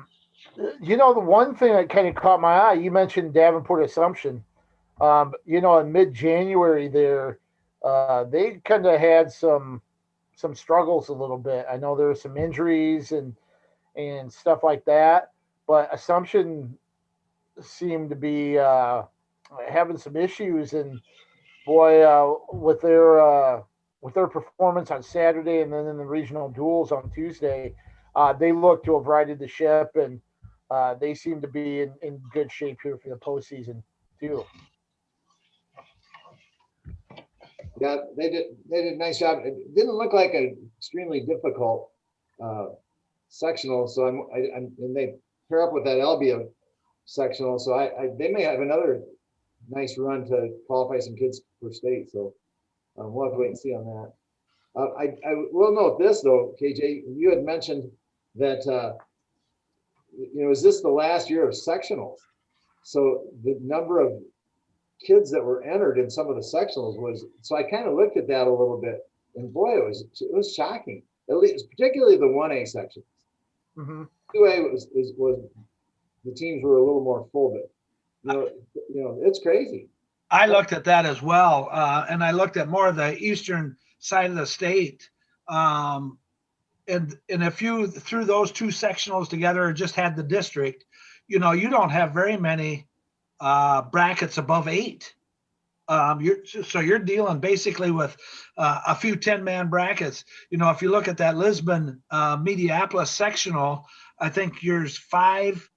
one thing that kind of caught my eye, you mentioned Davenport Assumption. In mid-January there, they kind of had some struggles a little bit. I know there were some injuries and stuff like that, but Assumption seemed to be having some issues, and boy, with their performance on Saturday and then in the regional duels on Tuesday, they look to have righted the ship, and they seem to be in good shape here for the postseason too. Yeah, they did a nice job. It didn't look like an extremely difficult sectional, so and they pair up with that Albia sectional, so they may have another nice run to qualify some kids for state. So we'll have to wait and see on I will note this though, KJ, you had mentioned that, is this the last year of sectionals? So the number of kids that were entered in some of the sectionals so I kind of looked at that a little bit, and boy, it was shocking. At least, particularly the 1A sections. Mm-hmm. 2A was the teams were a little more full, but it's crazy. I looked at that as well, and I looked at more of the eastern side of the state. And if you threw those two sectionals together or just had the district, you don't have very many brackets above 8. You're dealing basically with a few 10-man brackets. If you look at that Lisbon Mediapolis sectional, I think there's five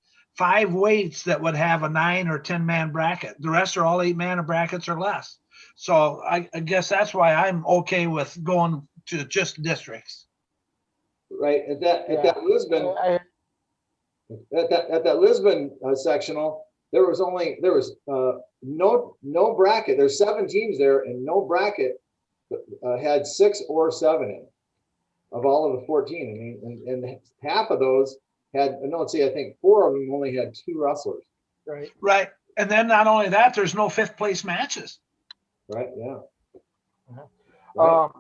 weights that would have a 9 or 10-man bracket. The rest are all 8-man brackets or less. So I guess that's why I'm okay with going to just districts. Right at that Lisbon at that Lisbon sectional, there was no bracket. There's 7 teams there, and no bracket had 6 or 7 in it, of all of the 14. I mean, and half of those had, I think 4 of them only had 2 wrestlers. Right. And then not only that, there's no 5th place matches. Right. Yeah. Right.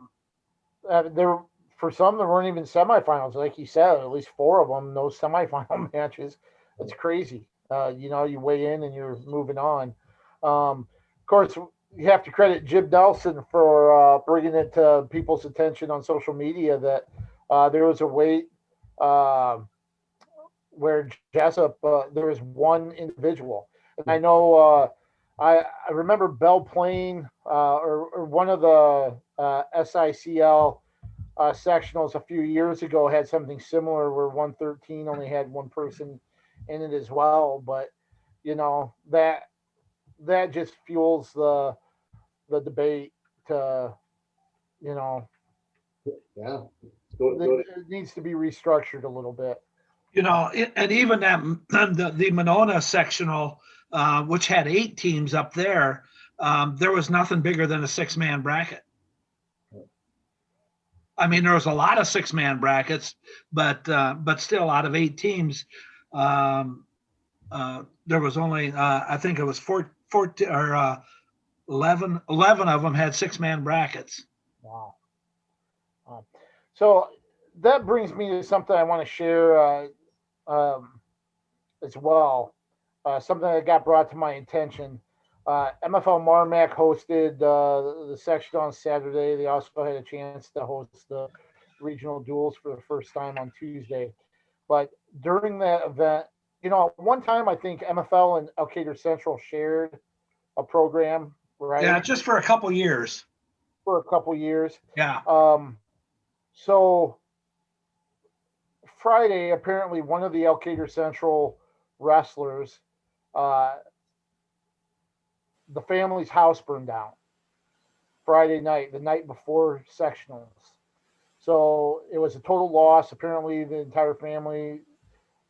For some, there weren't even semifinals, like you said. At least 4 of them, no semifinal matches. It's crazy. You weigh in and you're moving on. Of course, you have to credit Jim Nelson for bringing it to people's attention on social media that there was a weight where Jessup, there was one individual. And I know I remember Belle Plaine or one of the SICL sectionals a few years ago had something similar where 113 only had one person in it as well. But that just fuels the debate to it needs to be restructured a little bit. And even that the Monona sectional, which had 8 teams up there, there was nothing bigger than a 6-man bracket. I mean, there was a lot of 6-man brackets, but still, out of 8 teams, there was only I think it was 14 or 11 of them had 6-man brackets. Wow. So that brings me to something I want to share as well. Something that got brought to my attention. MFL Marmac hosted the section on Saturday. They also had a chance to host the regional duels for the first time on Tuesday. But during that event, one time I think MFL and Elkader Central shared a program, right? Yeah, just for a couple years. Yeah. So Friday, apparently one of the Elkader Central wrestlers, the family's house burned down Friday night, the night before sectionals. So it was a total loss. Apparently the entire family,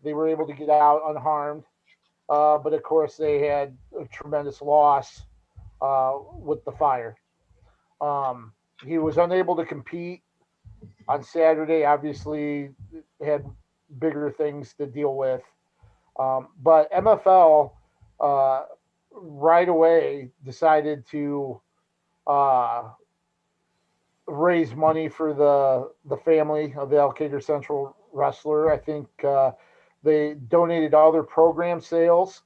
they were able to get out unharmed. But of course they had a tremendous loss with the fire. He was unable to compete on Saturday, obviously had bigger things to deal with. But MFL right away decided to raise money for the family of the Elkader Central wrestler. I think they donated all their program sales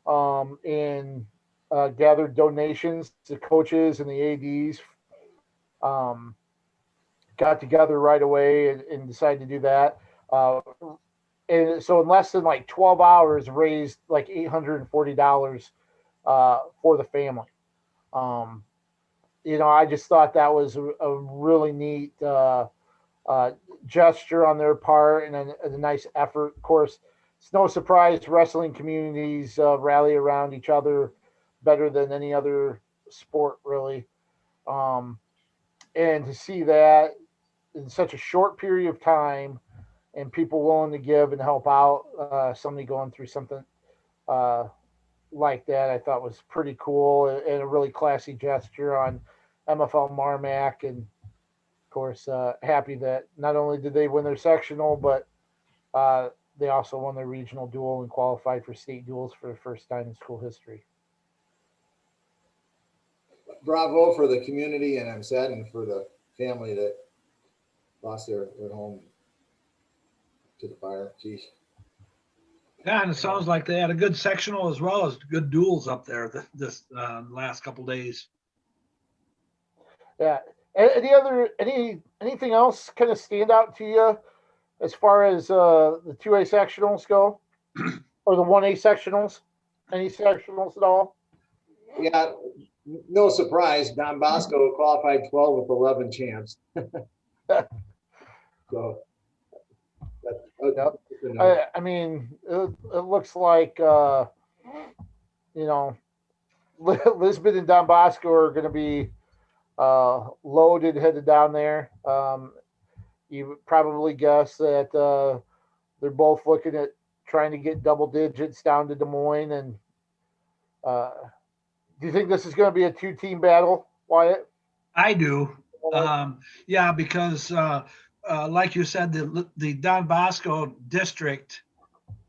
and gathered donations to coaches and the ADs. Got together right away and decided to do that. And so in less than like 12 hours, raised like $840 for the family. I just thought that was a really neat gesture on their part and a nice effort. Of course, it's no surprise wrestling communities rally around each other better than any other sport, really. And to see that in such a short period of time and people willing to give and help out somebody going through something like that, I thought was pretty cool and a really classy gesture on MFL Marmac. And of course, happy that not only did they win their sectional, but they also won their regional dual and qualified for state duels for the first time in school history. Bravo for the community, and I'm saddened for the family that lost their home to the fire. Geez. Yeah, and it sounds like they had a good sectional as well as good duels up there this last couple days. Yeah. Anything else kind of stand out to you as far as the 2A sectionals go, or the 1A sectionals? Any sectionals at all? Yeah, no surprise. Don Bosco qualified 12 with 11 champs. So, yep. I mean, it looks like Lisbon and Don Bosco are going to be loaded headed down there. You would probably guess that they're both looking at trying to get double digits down to Des Moines. And do you think this is going to be a 2-team battle, Wyatt? I do. Yeah, because like you said, the Don Bosco district,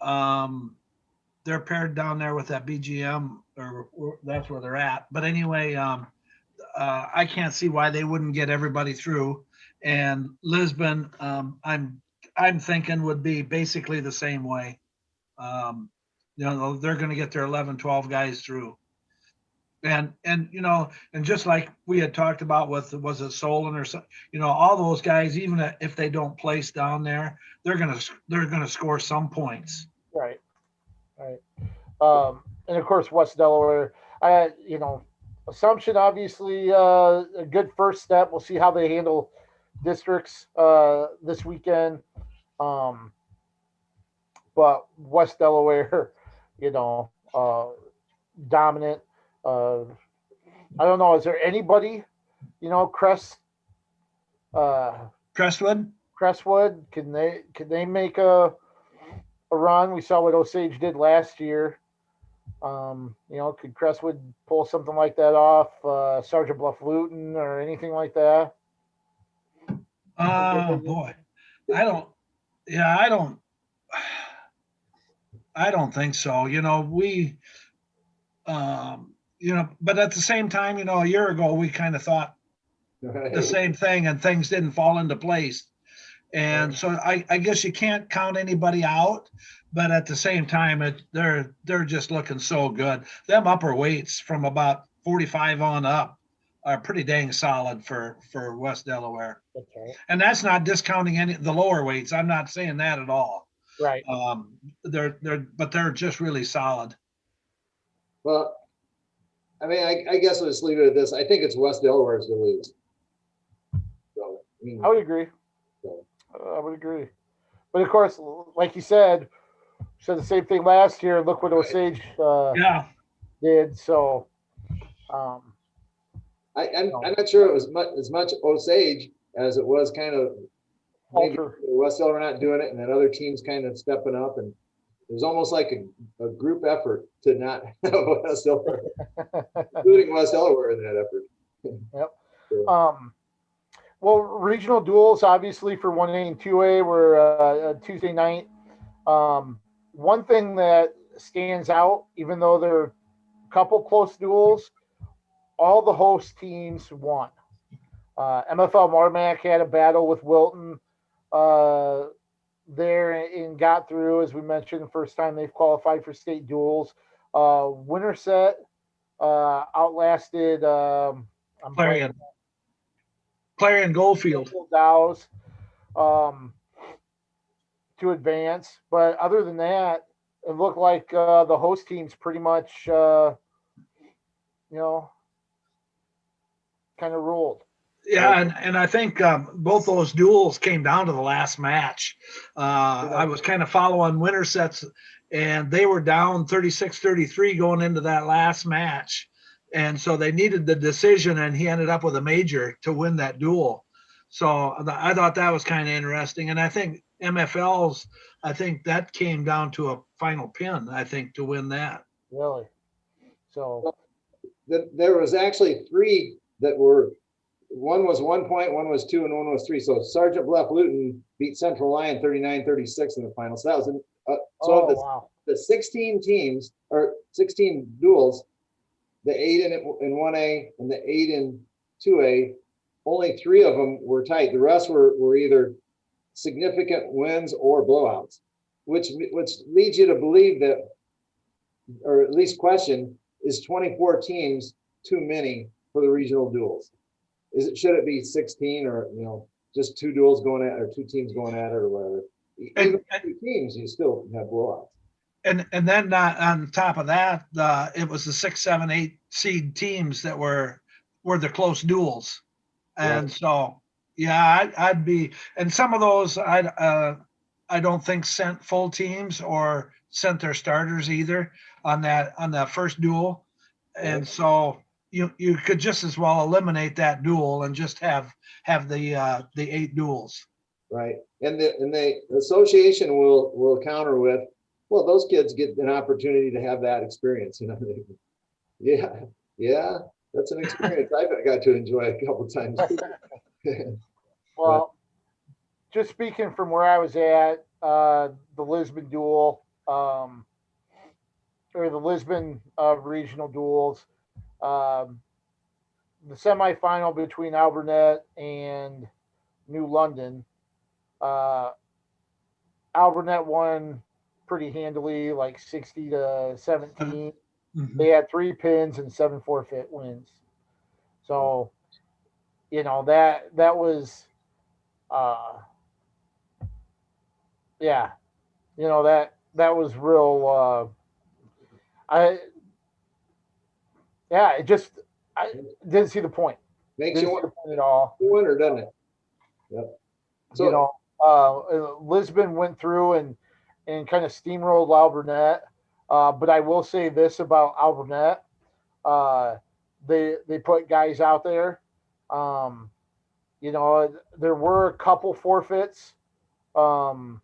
they're paired down there with that BGM, or that's where they're at. But anyway, I can't see why they wouldn't get everybody through. And Lisbon, I'm thinking would be basically the same way. They're going to get their 11, 12 guys through. And just like we had talked about with, was it Solon or something, all those guys, even if they don't place down there, they're going to score some points. Right. And of course, West Delaware, Assumption, obviously, a good first step. We'll see how they handle districts this weekend. But West Delaware, dominant. I don't know. Is there anybody, Crestwood? Can they make a run? We saw what Osage did last year. Could Crestwood pull something like that off? Sergeant Bluff Luton or anything like that? Boy, I don't think so. But at the same time, a year ago, we kind of thought the same thing and things didn't fall into place. And so I guess you can't count anybody out, but at the same time, they're just looking so good. Them upper weights from about 45 on up are pretty dang solid for West Delaware. Okay. And that's not discounting the lower weights. I'm not saying that at all. Right. They're just really solid. Well, I mean, I guess I'll just leave it at this. I think it's West Delaware's to lose. So, I would agree. But of course, like you said the same thing last year. Look what Osage did. So, I'm not sure it was as much Osage as it was kind of maybe West Delaware not doing it, and then other teams kind of stepping up, and it was almost like a group effort to not have West Delaware, including West Delaware in that effort. Yep. Well, regional duels, obviously, for 1A and 2A were Tuesday night. One thing that stands out, even though there are a couple close duels, all the host teams won. MFL Marmac had a battle with Wilton there and got through, as we mentioned, the first time they've qualified for state duels. Winterset outlasted Clarion Goldfield Dows to advance. But other than that, it looked like the host teams pretty much, kind of ruled. Yeah, and I think both those duels came down to the last match. I was kind of following Winterset's, and they were down 36-33 going into that last match. And so they needed the decision, and he ended up with a major to win that duel. So I thought that was kind of interesting. And I think MFL's, that came down to a final pin, to win that. Really? So there was actually 3 that were one was 1 point, one was 2, and one was 3. So Sergeant Bluff Luton beat Central Lyon 39-36 in the final. So that was Wow. the 16 teams or 16 duels, the 8 in 1A and the 8 in 2A, only 3 of them were tight. The rest were either significant wins or blowouts, which leads you to believe that, or at least question, is 24 teams too many for the regional duels? Should it be 16 or, just 2 duels going at, or 2 teams going at it or whatever? Even 2 teams, you still have blowouts. And then on top of that, it was the 6, 7, 8 seed teams that were the close duels. And Right. So, yeah, I'd be, and some of those I don't think sent full teams or sent their starters either on that first duel. And so you could just as well eliminate that duel and just have the 8 duels. Right. And the association will counter with, well, those kids get an opportunity to have that experience. Yeah, that's an experience I got to enjoy a couple times. Well, just speaking from where I was at, the Lisbon duel, or the Lisbon regional duels, the semifinal between Alburnett and New London, Alburnett won pretty handily, like 60-17. Mhm. They had 3 pins and 7 forfeit wins. So, that was, yeah, that was real. I didn't see the point. Makes Didn't you see the want point at all. to wonder, doesn't it? Yep. So, Lisbon went through and kind of steamrolled Alburnett. But I will say this about Alburnett. They put guys out there. There were a couple forfeits. I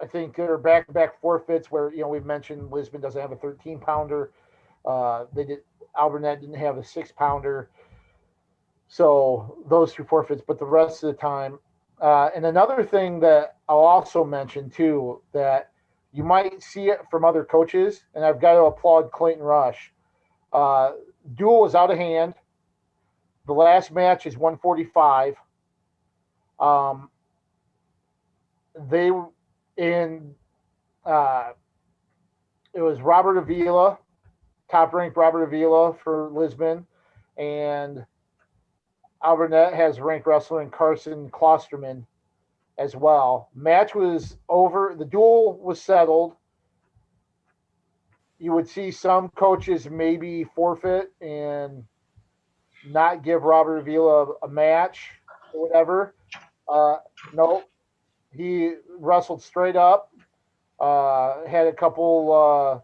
think there are back-to-back forfeits where we've mentioned Lisbon doesn't have a 13-pounder. Alburnett didn't have a 6-pounder. So those 2 forfeits, but the rest of the time. And another thing that I'll also mention too, that you might see it from other coaches, and I've got to applaud Clayton Rush. Duel was out of hand. The last match is 145. It was Robert Avila, top-ranked Robert Avila for Lisbon, and Alburnett has ranked wrestler in Carson Klosterman as well. Match was over. The duel was settled. You would see some coaches maybe forfeit and not give Robert Avila a match or whatever. No, he wrestled straight up. Had a couple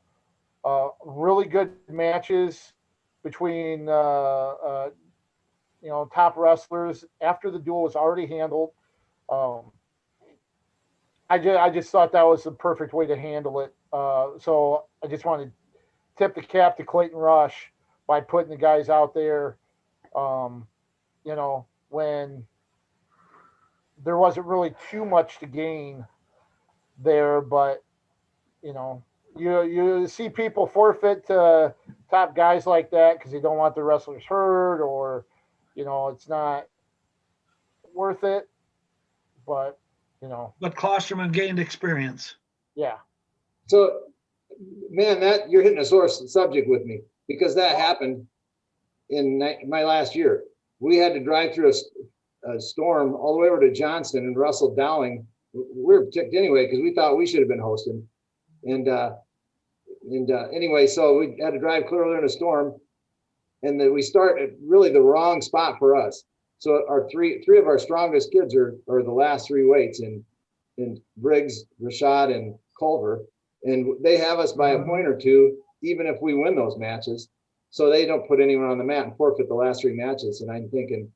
really good matches between top wrestlers after the duel was already handled. I just thought that was the perfect way to handle it. So I just wanted to tip the cap to Clayton Rush by putting the guys out there, when there wasn't really too much to gain there, but you see people forfeit to top guys like that because they don't want the wrestlers hurt, or it's not worth it. But But Klosterman gained experience. yeah. So, man, that you're hitting a sore subject with me, because that happened in my last year. We had to drive through a storm all the way over to Johnston and Russell Dowling. We were ticked anyway because we thought we should have been hosting. And anyway, so we had to drive clearly in a storm, and then we start at really the wrong spot for us. So our three of our strongest kids are the last 3 weights in Briggs, Rashad, and Culver, and they have us by a point or 2, even if we win those matches. So they don't put anyone on the mat and forfeit the last 3 matches. And I'm thinking,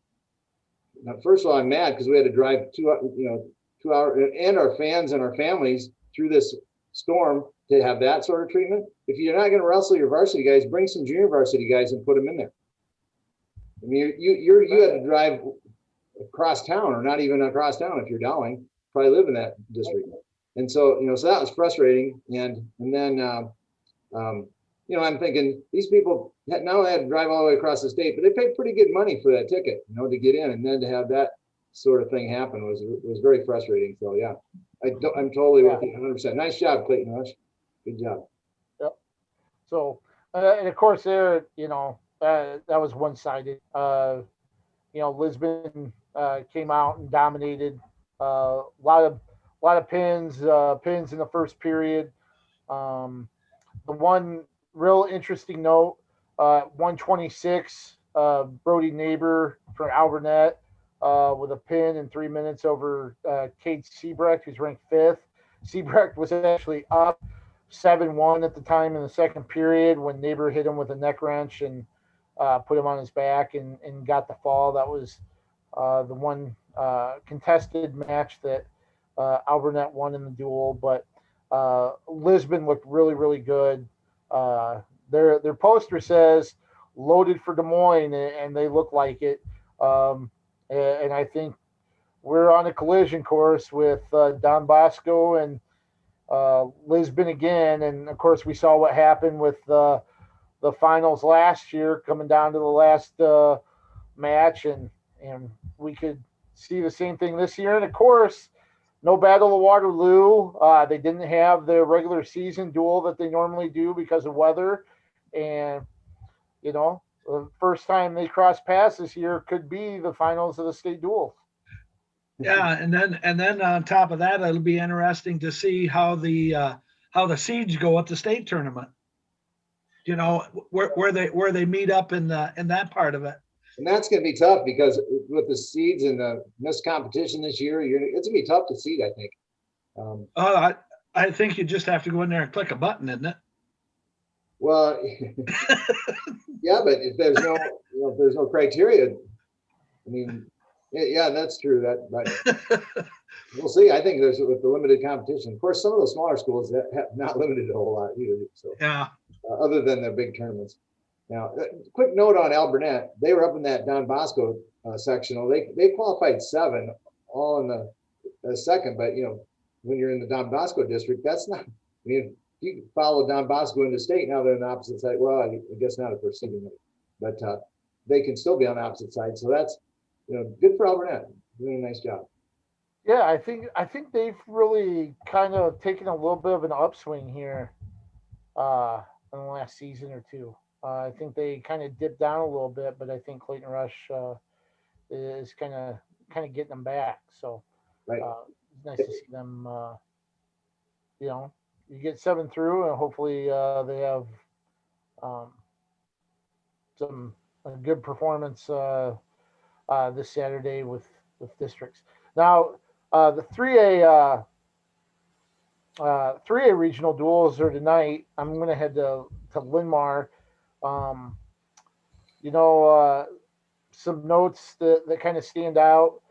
now, first of all, I'm mad because we had to drive 2 hours, and our fans and our families through this storm to have that sort of treatment. if you're not going to wrestle your varsity guys, bring some junior varsity guys and put them in there. I mean, you had to drive across town, or not even across town if you're Dowling, probably live in that district. And so, so that was frustrating. And then, I'm thinking these people now they had to drive all the way across the state, but they paid pretty good money for that ticket, to get in. And then to have that sort of thing happen was very frustrating. So, yeah, I'm totally with you 100%. Nice job, Clayton Rush. Good job. Yep. So, and of course, there, that was one-sided. Lisbon came out and dominated. A lot of pins in the first period. The one real interesting note, 126, Brody Neighbor for Alburnett with a pin in 3 minutes over Cade Siebrecht, who's ranked 5th. Siebrecht was actually up 7-1 at the time in the second period when Neighbor hit him with a neck wrench and put him on his back and got the fall. That was the one contested match that Alburnett won in the duel. But Lisbon looked really, really good. Their poster says "loaded for Des Moines," and they look like it. And I think we're on a collision course with Don Bosco and Lisbon again. And of course, we saw what happened with the finals last year, coming down to the last match, and we could see the same thing this year. And of course, no Battle of Waterloo. They didn't have the regular season duel that they normally do because of weather. And, the first time they cross paths this year could be the finals of the state duel. Yeah, and then on top of that, it'll be interesting to see how the seeds go at the state tournament. Where they meet up in that part of it. And that's going to be tough because with the seeds and the missed competition this year, it's going to be tough to seed, I think. I think you just have to go in there and click a button, isn't it? Well, yeah, but if there's no criteria, I mean, yeah, that's true. But we'll see. I think there's with the limited competition. Of course, some of those smaller schools that have not limited a whole lot either. So yeah, other than the big tournaments. Now, quick note on Alburnett. They were up in that Don Bosco sectional. They qualified 7, all in the second. But when you're in the Don Bosco district, that's not. I mean, if you follow Don Bosco into state, now they're on the opposite side. Well, I guess not if they're seeding it, but they can still be on the opposite side. So that's good for Alburnett. Doing a nice job. Yeah, I think they've really kind of taken a little bit of an upswing here in the last season or two. I think they kind of dipped down a little bit, but I think Clayton Rush is kind of getting them back. So right. It's nice to see them. You get 7 through, and hopefully they have a good performance this Saturday with districts. Now the 3A 3A regional duels are tonight. I'm going to head to Linn-Mar. Some notes that kind of stand out.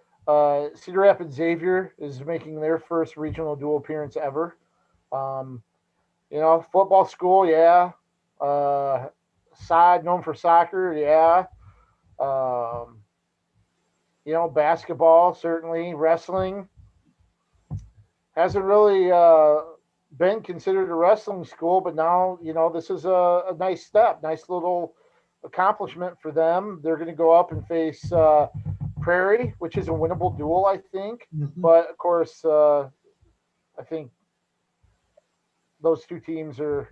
Cedar Rapids Xavier is making their first regional duel appearance ever. Football school, yeah. Side known for soccer, yeah. Basketball, certainly. Wrestling hasn't really been considered a wrestling school, but now, this is a nice step, nice little accomplishment for them. They're going to go up and face Prairie, which is a winnable duel, I think. Mm-hmm. But of course, I think those two teams are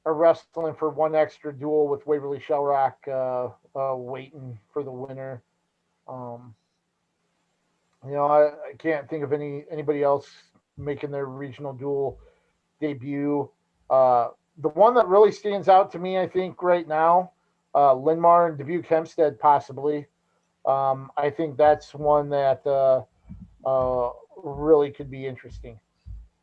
wrestling for one extra duel with Waverly Shellrock waiting for the winner. I can't think of anybody else making their regional duel debut. The one that really stands out to me, I think, right now, Linn-Mar and Dubuque Hempstead, possibly. I think that's one that really could be interesting.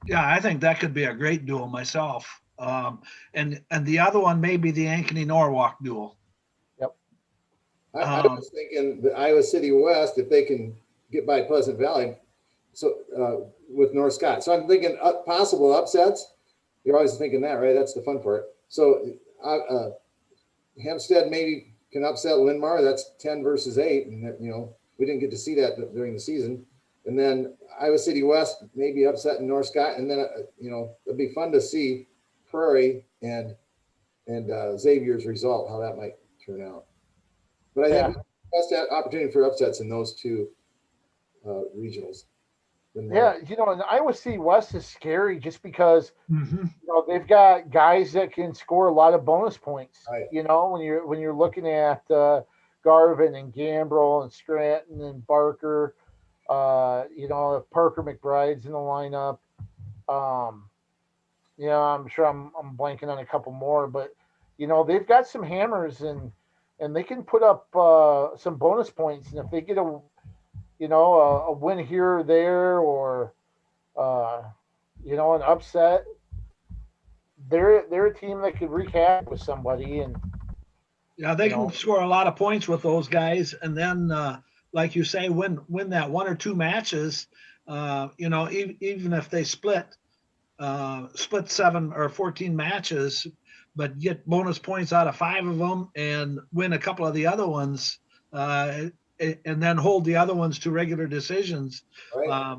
Yeah, I think that could be a great duel myself. And the other one may be the Ankeny-Norwalk duel. Yep. I was thinking the Iowa City West, if they can get by Pleasant Valley, so with North Scott. So I'm thinking possible upsets. You're always thinking that, right? That's the fun part. So Hempstead maybe can upset Linmar. That's 10 versus 8. And, we didn't get to see that during the season. And then Iowa City West maybe upsetting North Scott. And then, it'd be fun to see Prairie and Xavier's result, how that might turn out. But I think best opportunity for upsets in those two regionals. Yeah, and Iowa City West is scary just because they've got guys that can score a lot of bonus points. Right. When you're looking at Garvin and Gambrel and Stratton and Barker, if Parker McBride's in the lineup. I'm sure I'm blanking on a couple more, but they've got some hammers and they can put up some bonus points, and if they get a win here or there, or an upset, they're a team that could wreak havoc with somebody. And they can score a lot of points with those guys, and then like you say, win that one or two matches. Even if they split 7 or 14 matches, but get bonus points out of 5 of them and win a couple of the other ones. And then hold the other ones to regular decisions. Right.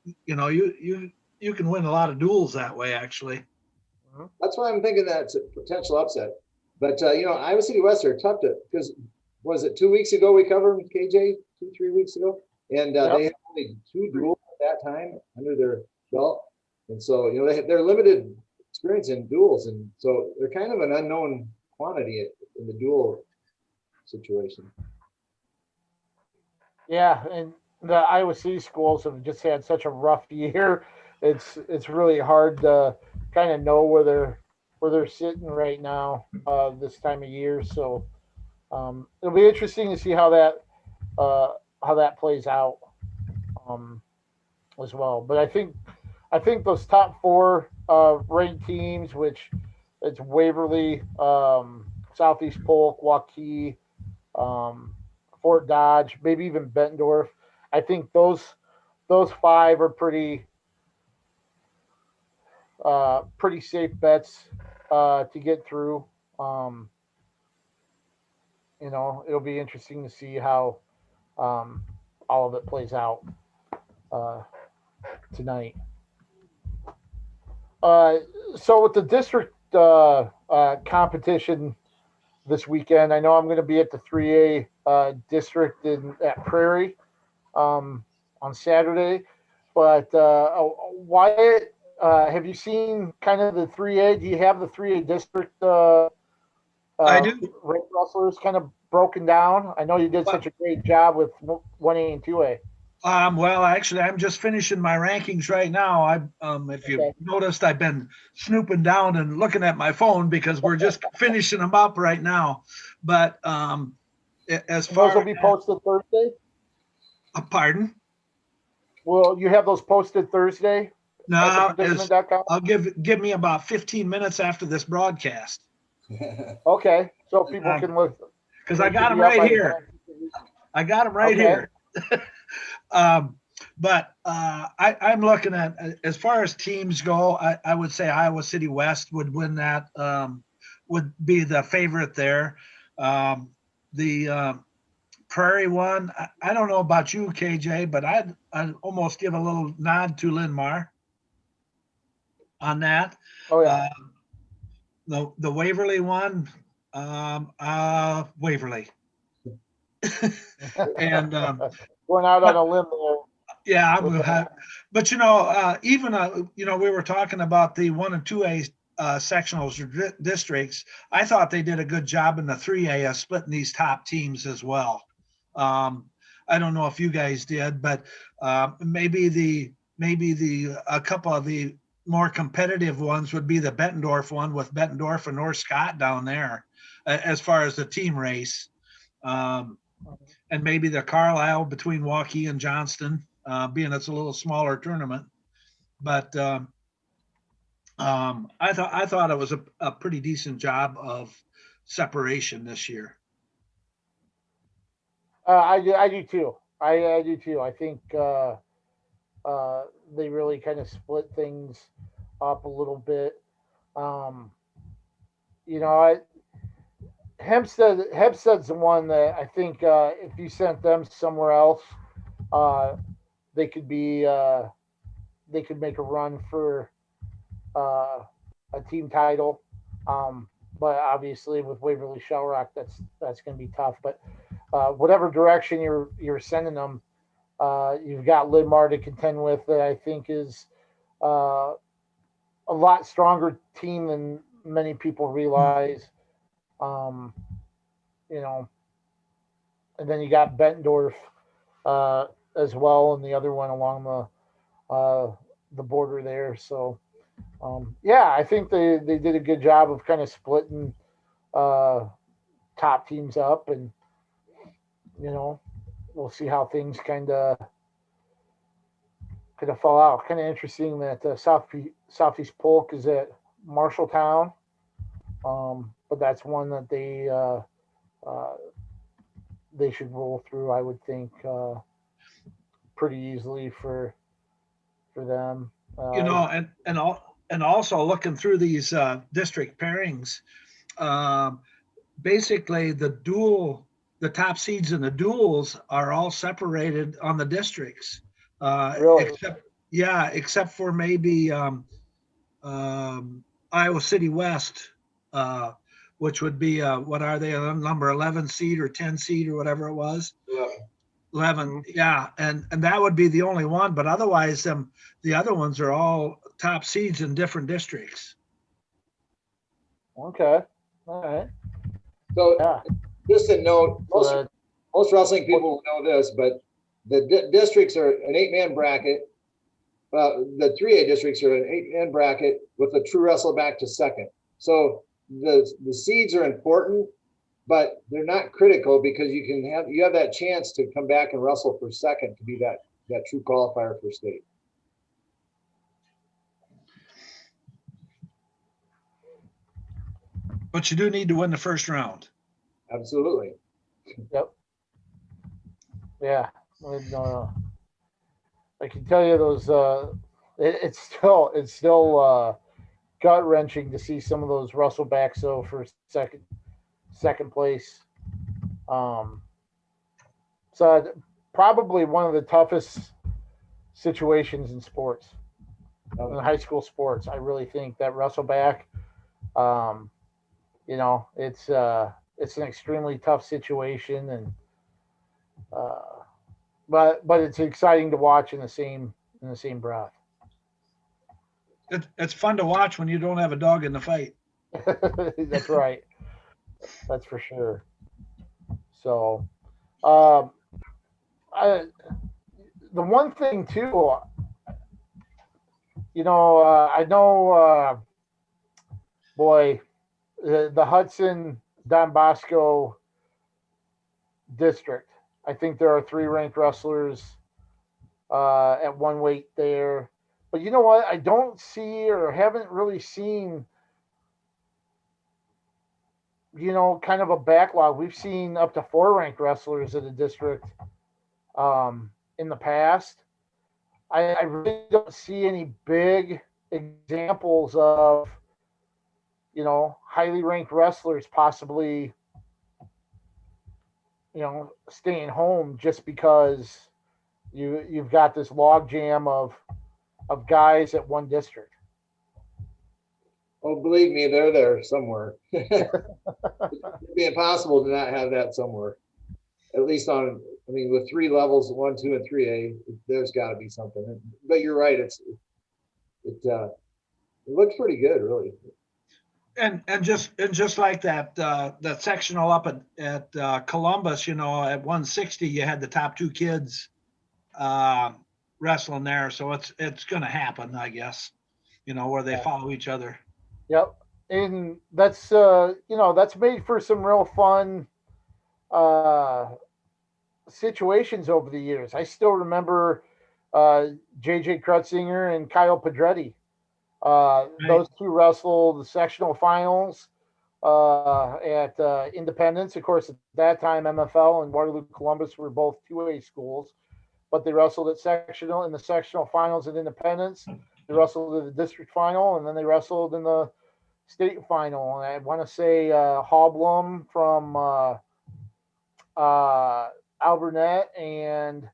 You can win a lot of duels that way, actually. That's why I'm thinking that it's a potential upset. But Iowa City West are tough because was it 2 weeks ago we covered them, KJ? 2-3 weeks ago, and they had only 2 duels at that time under their belt, and so they're limited experience in duels, and so they're kind of an unknown quantity in the duel situation. Yeah, and the Iowa City schools have just had such a rough year. It's really hard to kind of know where they're sitting right now this time of year. So it'll be interesting to see how that plays out as well. But I think those top 4 ranked teams, which it's Waverly, Southeast Polk, Waukee, Fort Dodge, maybe even Bettendorf. I think those 5 are pretty safe bets to get through. It'll be interesting to see how all of it plays out tonight. So with the district competition this weekend, I know I'm going to be at the 3A district at Prairie on Saturday. But Wyatt, have you seen kind of the 3A? Do you have the 3A district? I do. Ring wrestlers kind of broken down. I know you did such a great job with 1A and 2A. Well, actually, I'm just finishing my rankings right now. If you've noticed, I've been snooping down and looking at my phone because we're just finishing them up right now. But as far those will be posted Thursday. Pardon? Well, you have those posted Thursday. No, I'll give me about 15 minutes after this broadcast. Okay, so people can look. Because I got them right here. I got them right here. But I'm looking at, as far as teams go, I would say Iowa City West would win that, would be the favorite there. The Prairie one, I don't know about you, KJ, but I'd almost give a little nod to Linmar on that. Oh, yeah. The Waverly one, Waverly. And going out on a limb there. Yeah, but even we were talking about the 1 and 2A sectionals or districts. I thought they did a good job in the 3A of splitting these top teams as well. I don't know if you guys did, but maybe a couple of the more competitive ones would be the Bettendorf one with Bettendorf and North Scott down there, as far as the team race. And maybe the Carlisle between Waukee and Johnston, being it's a little smaller tournament. But I thought it was a pretty decent job of separation this year. I do too. I do too. I think they really kind of split things up a little bit. Um, you know, Hempstead's the one that I think if you sent them somewhere else, uh, they could be they could make a run for uh, a team title. Um, but obviously with Waverly Shell Rock, that's going to be tough. But whatever direction you're sending them, you've got Lidmar to contend with that I think is uh, a lot stronger team than many people realize. Um, you know, and then you got Bettendorf uh, as well, and the other one along the border there. So yeah, I think they did a good job of kind of splitting uh, top teams up, and you know we'll see how things kind of fall out. Kind of interesting that Southeast Polk is at Marshalltown, but that's one that uh, they should roll through. I would think pretty easily for them. You know, and also looking through these district pairings, um, basically the top seeds in the duels are all separated on the districts, Really? except for maybe Iowa City West, uh, which would be what are they, a number 11 seed or 10 seed or whatever it was. Yeah. 11, yeah, and that would be the only one, but otherwise the other ones are all top seeds in different districts. Okay. All right. So Yeah. just a note, So most wrestling people will know this, but the districts are an 8-man bracket. The 3A districts are an 8-man bracket with a true wrestle back to second. So the seeds are important, but they're not critical because you have that chance to come back and wrestle for second to be that true qualifier for state. But you do need to win the first round. Absolutely. Yep. Yeah. No. I can tell you those. It's still gut wrenching to see some of those Russellbacks though for second place. So probably one of the toughest situations in sports, in high school sports. I really think that Russellback. You know, it's an extremely tough situation, and but it's exciting to watch in the same breath. It's fun to watch when you don't have a dog in the fight. That's right. That's for sure. So, um, the one thing too, I know, boy, the Hudson Don Bosco district. I think there are 3 ranked wrestlers at one weight there. But you know what? I don't see or haven't really seen, kind of a backlog. We've seen up to 4 ranked wrestlers in the district in the past. I really don't see any big examples of, highly ranked wrestlers possibly, staying home just because you've got this log jam of guys at one district. Oh, believe me, they're there somewhere. It'd be impossible to not have that somewhere. At least with 3 levels, 1, 2, and 3A, there's got to be something. But you're right, it looks pretty good, really. And just like that sectional up at Columbus, at 160, you had the top 2 kids wrestling there, so it's going to happen, I guess. Where they follow each other. Yep, and that's that's made for some real fun situations over the years. I still remember JJ Krutzinger and Kyle Pedretti. Right. Those 2 wrestled the sectional finals at Independence. Of course, at that time, MFL and Waterloo Columbus were both 2A schools, but they wrestled in the sectional finals at Independence. They wrestled in the district final, and then they wrestled in the state final, and I want to say Hallblum from Alburnett and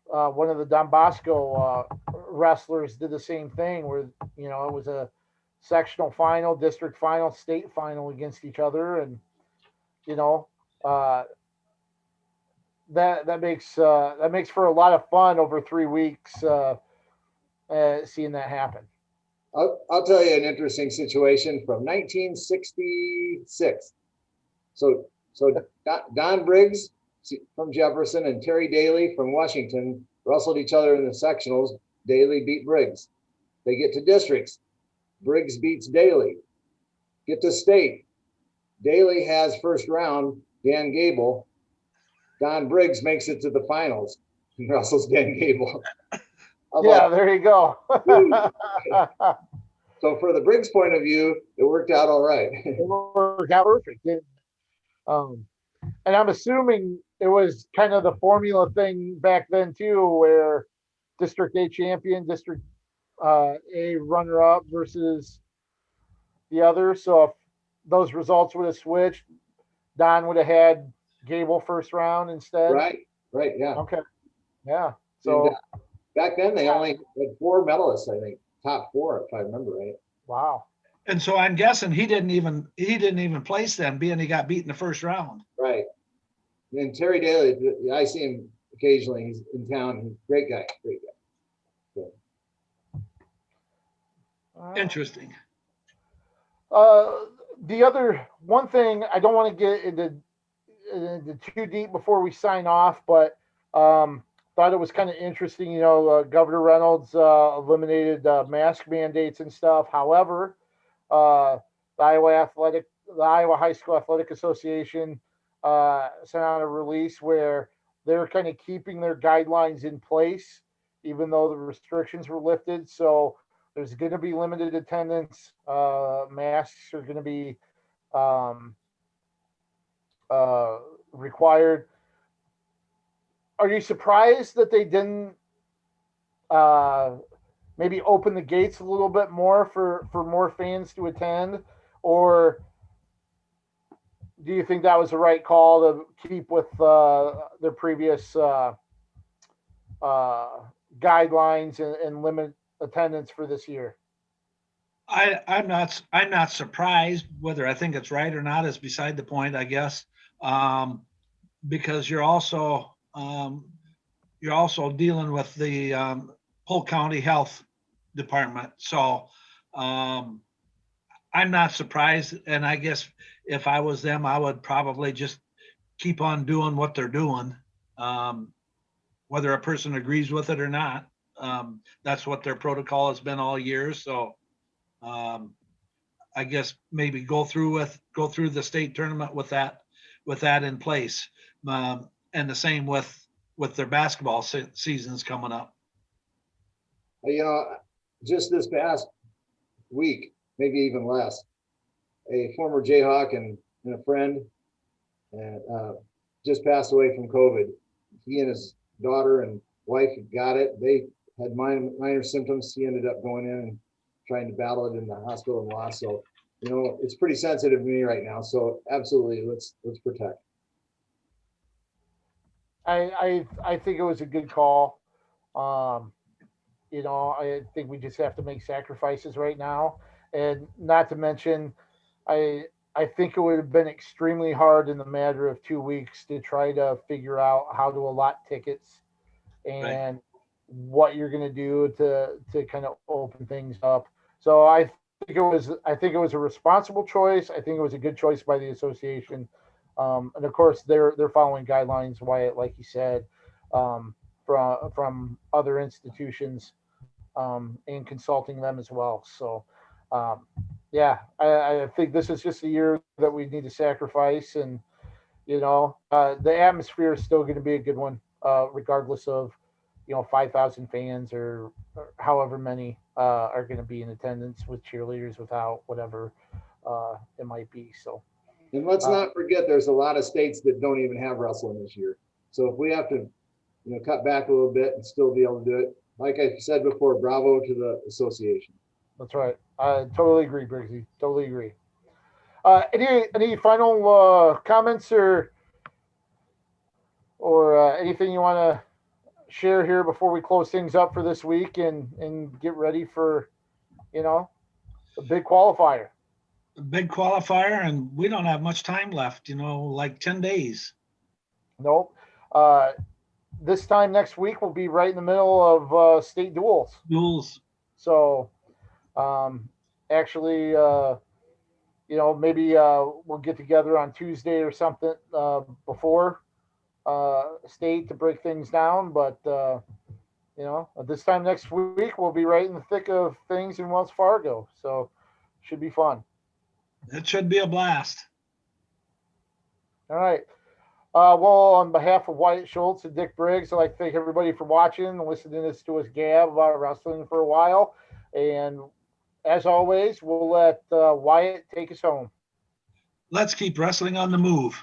one of the Don Bosco wrestlers did the same thing, where it was a sectional final, district final, state final against each other, and uh, that makes for a lot of fun over 3 weeks, seeing that happen. I'll tell you an interesting situation from 1966. So Don Briggs from Jefferson and Terry Daly from Washington wrestled each other in the sectionals. Daly beat Briggs. They get to districts. Briggs beats Daly. Get to state. Daly has first round Dan Gable. Don Briggs makes it to the finals and wrestles Dan Gable. Yeah, there you go. So for the Briggs point of view, it worked out all right. It worked out perfect. And I'm assuming it was kind of the formula thing back then too, where District A champion, District A runner-up versus the other. So if those results would have switched, Don would have had Gable first round instead. Right, yeah. Okay, yeah. So back then they only had 4 medalists, I think, top 4 if I remember right. Wow. And so I'm guessing he didn't even place them, being he got beat in the first round. Right. And Terry Daly, I see him occasionally. He's in town. He's a great guy. So. Interesting. The other one thing, I don't want to get into too deep before we sign off, but thought it was kind of interesting. Governor Reynolds eliminated mask mandates and stuff. However, the Iowa High School Athletic Association sent out a release where they're kind of keeping their guidelines in place, even though the restrictions were lifted. So there's going to be limited attendance. Masks are going to be required. Are you surprised that they didn't maybe open the gates a little bit more for more fans to attend? Or do you think that was the right call to keep with their previous guidelines and limit attendance for this year? I'm not surprised. Whether I think it's right or not is beside the point, I guess, because you're also dealing with the Polk County Health Department. So I'm not surprised. And I guess if I was them, I would probably just keep on doing what they're doing, whether a person agrees with it or not. That's what their protocol has been all year. So I guess maybe go through the state tournament with that in place. And the same with their basketball seasons coming up. Just this past week, maybe even less, a former Jayhawk and a friend just passed away from COVID. He and his daughter and wife got it. They had minor symptoms. He ended up going in and trying to battle it in the hospital and lost. So, it's pretty sensitive to me right now. So absolutely, let's protect. I think it was a good call. I think we just have to make sacrifices right now, and not to mention, I think it would have been extremely hard in the matter of 2 weeks to try to figure out how to allot tickets and right. What you're going to do to kind of open things up. So I think it was a responsible choice. I think it was a good choice by the association. And of course, they're following guidelines, Wyatt, like you said, from other institutions, and consulting them as well. So, I think this is just a year that we need to sacrifice, and the atmosphere is still going to be a good one, regardless of 5,000 fans or however many are going to be in attendance, with cheerleaders, without, whatever it might be. So. And let's not forget, there's a lot of states that don't even have wrestling this year. So if we have to, cut back a little bit and still be able to do it, like I said before, bravo to the association. That's right. I totally agree, Briggsy. Totally agree. Any final comments or anything you want to share here before we close things up for this week and get ready for the big qualifier? A big qualifier, and we don't have much time left. Like 10 days. Nope. This time next week we'll be right in the middle of state duels. So, actually, maybe we'll get together on Tuesday or something before state to break things down. But this time next week we'll be right in the thick of things in Wells Fargo. So, should be fun. It should be a blast. All right. Well, on behalf of Wyatt Schultz and Dick Briggs, I'd like to thank everybody for watching and listening to us gab about wrestling for a while. And as always, we'll let Wyatt take us home. Let's keep wrestling on the move.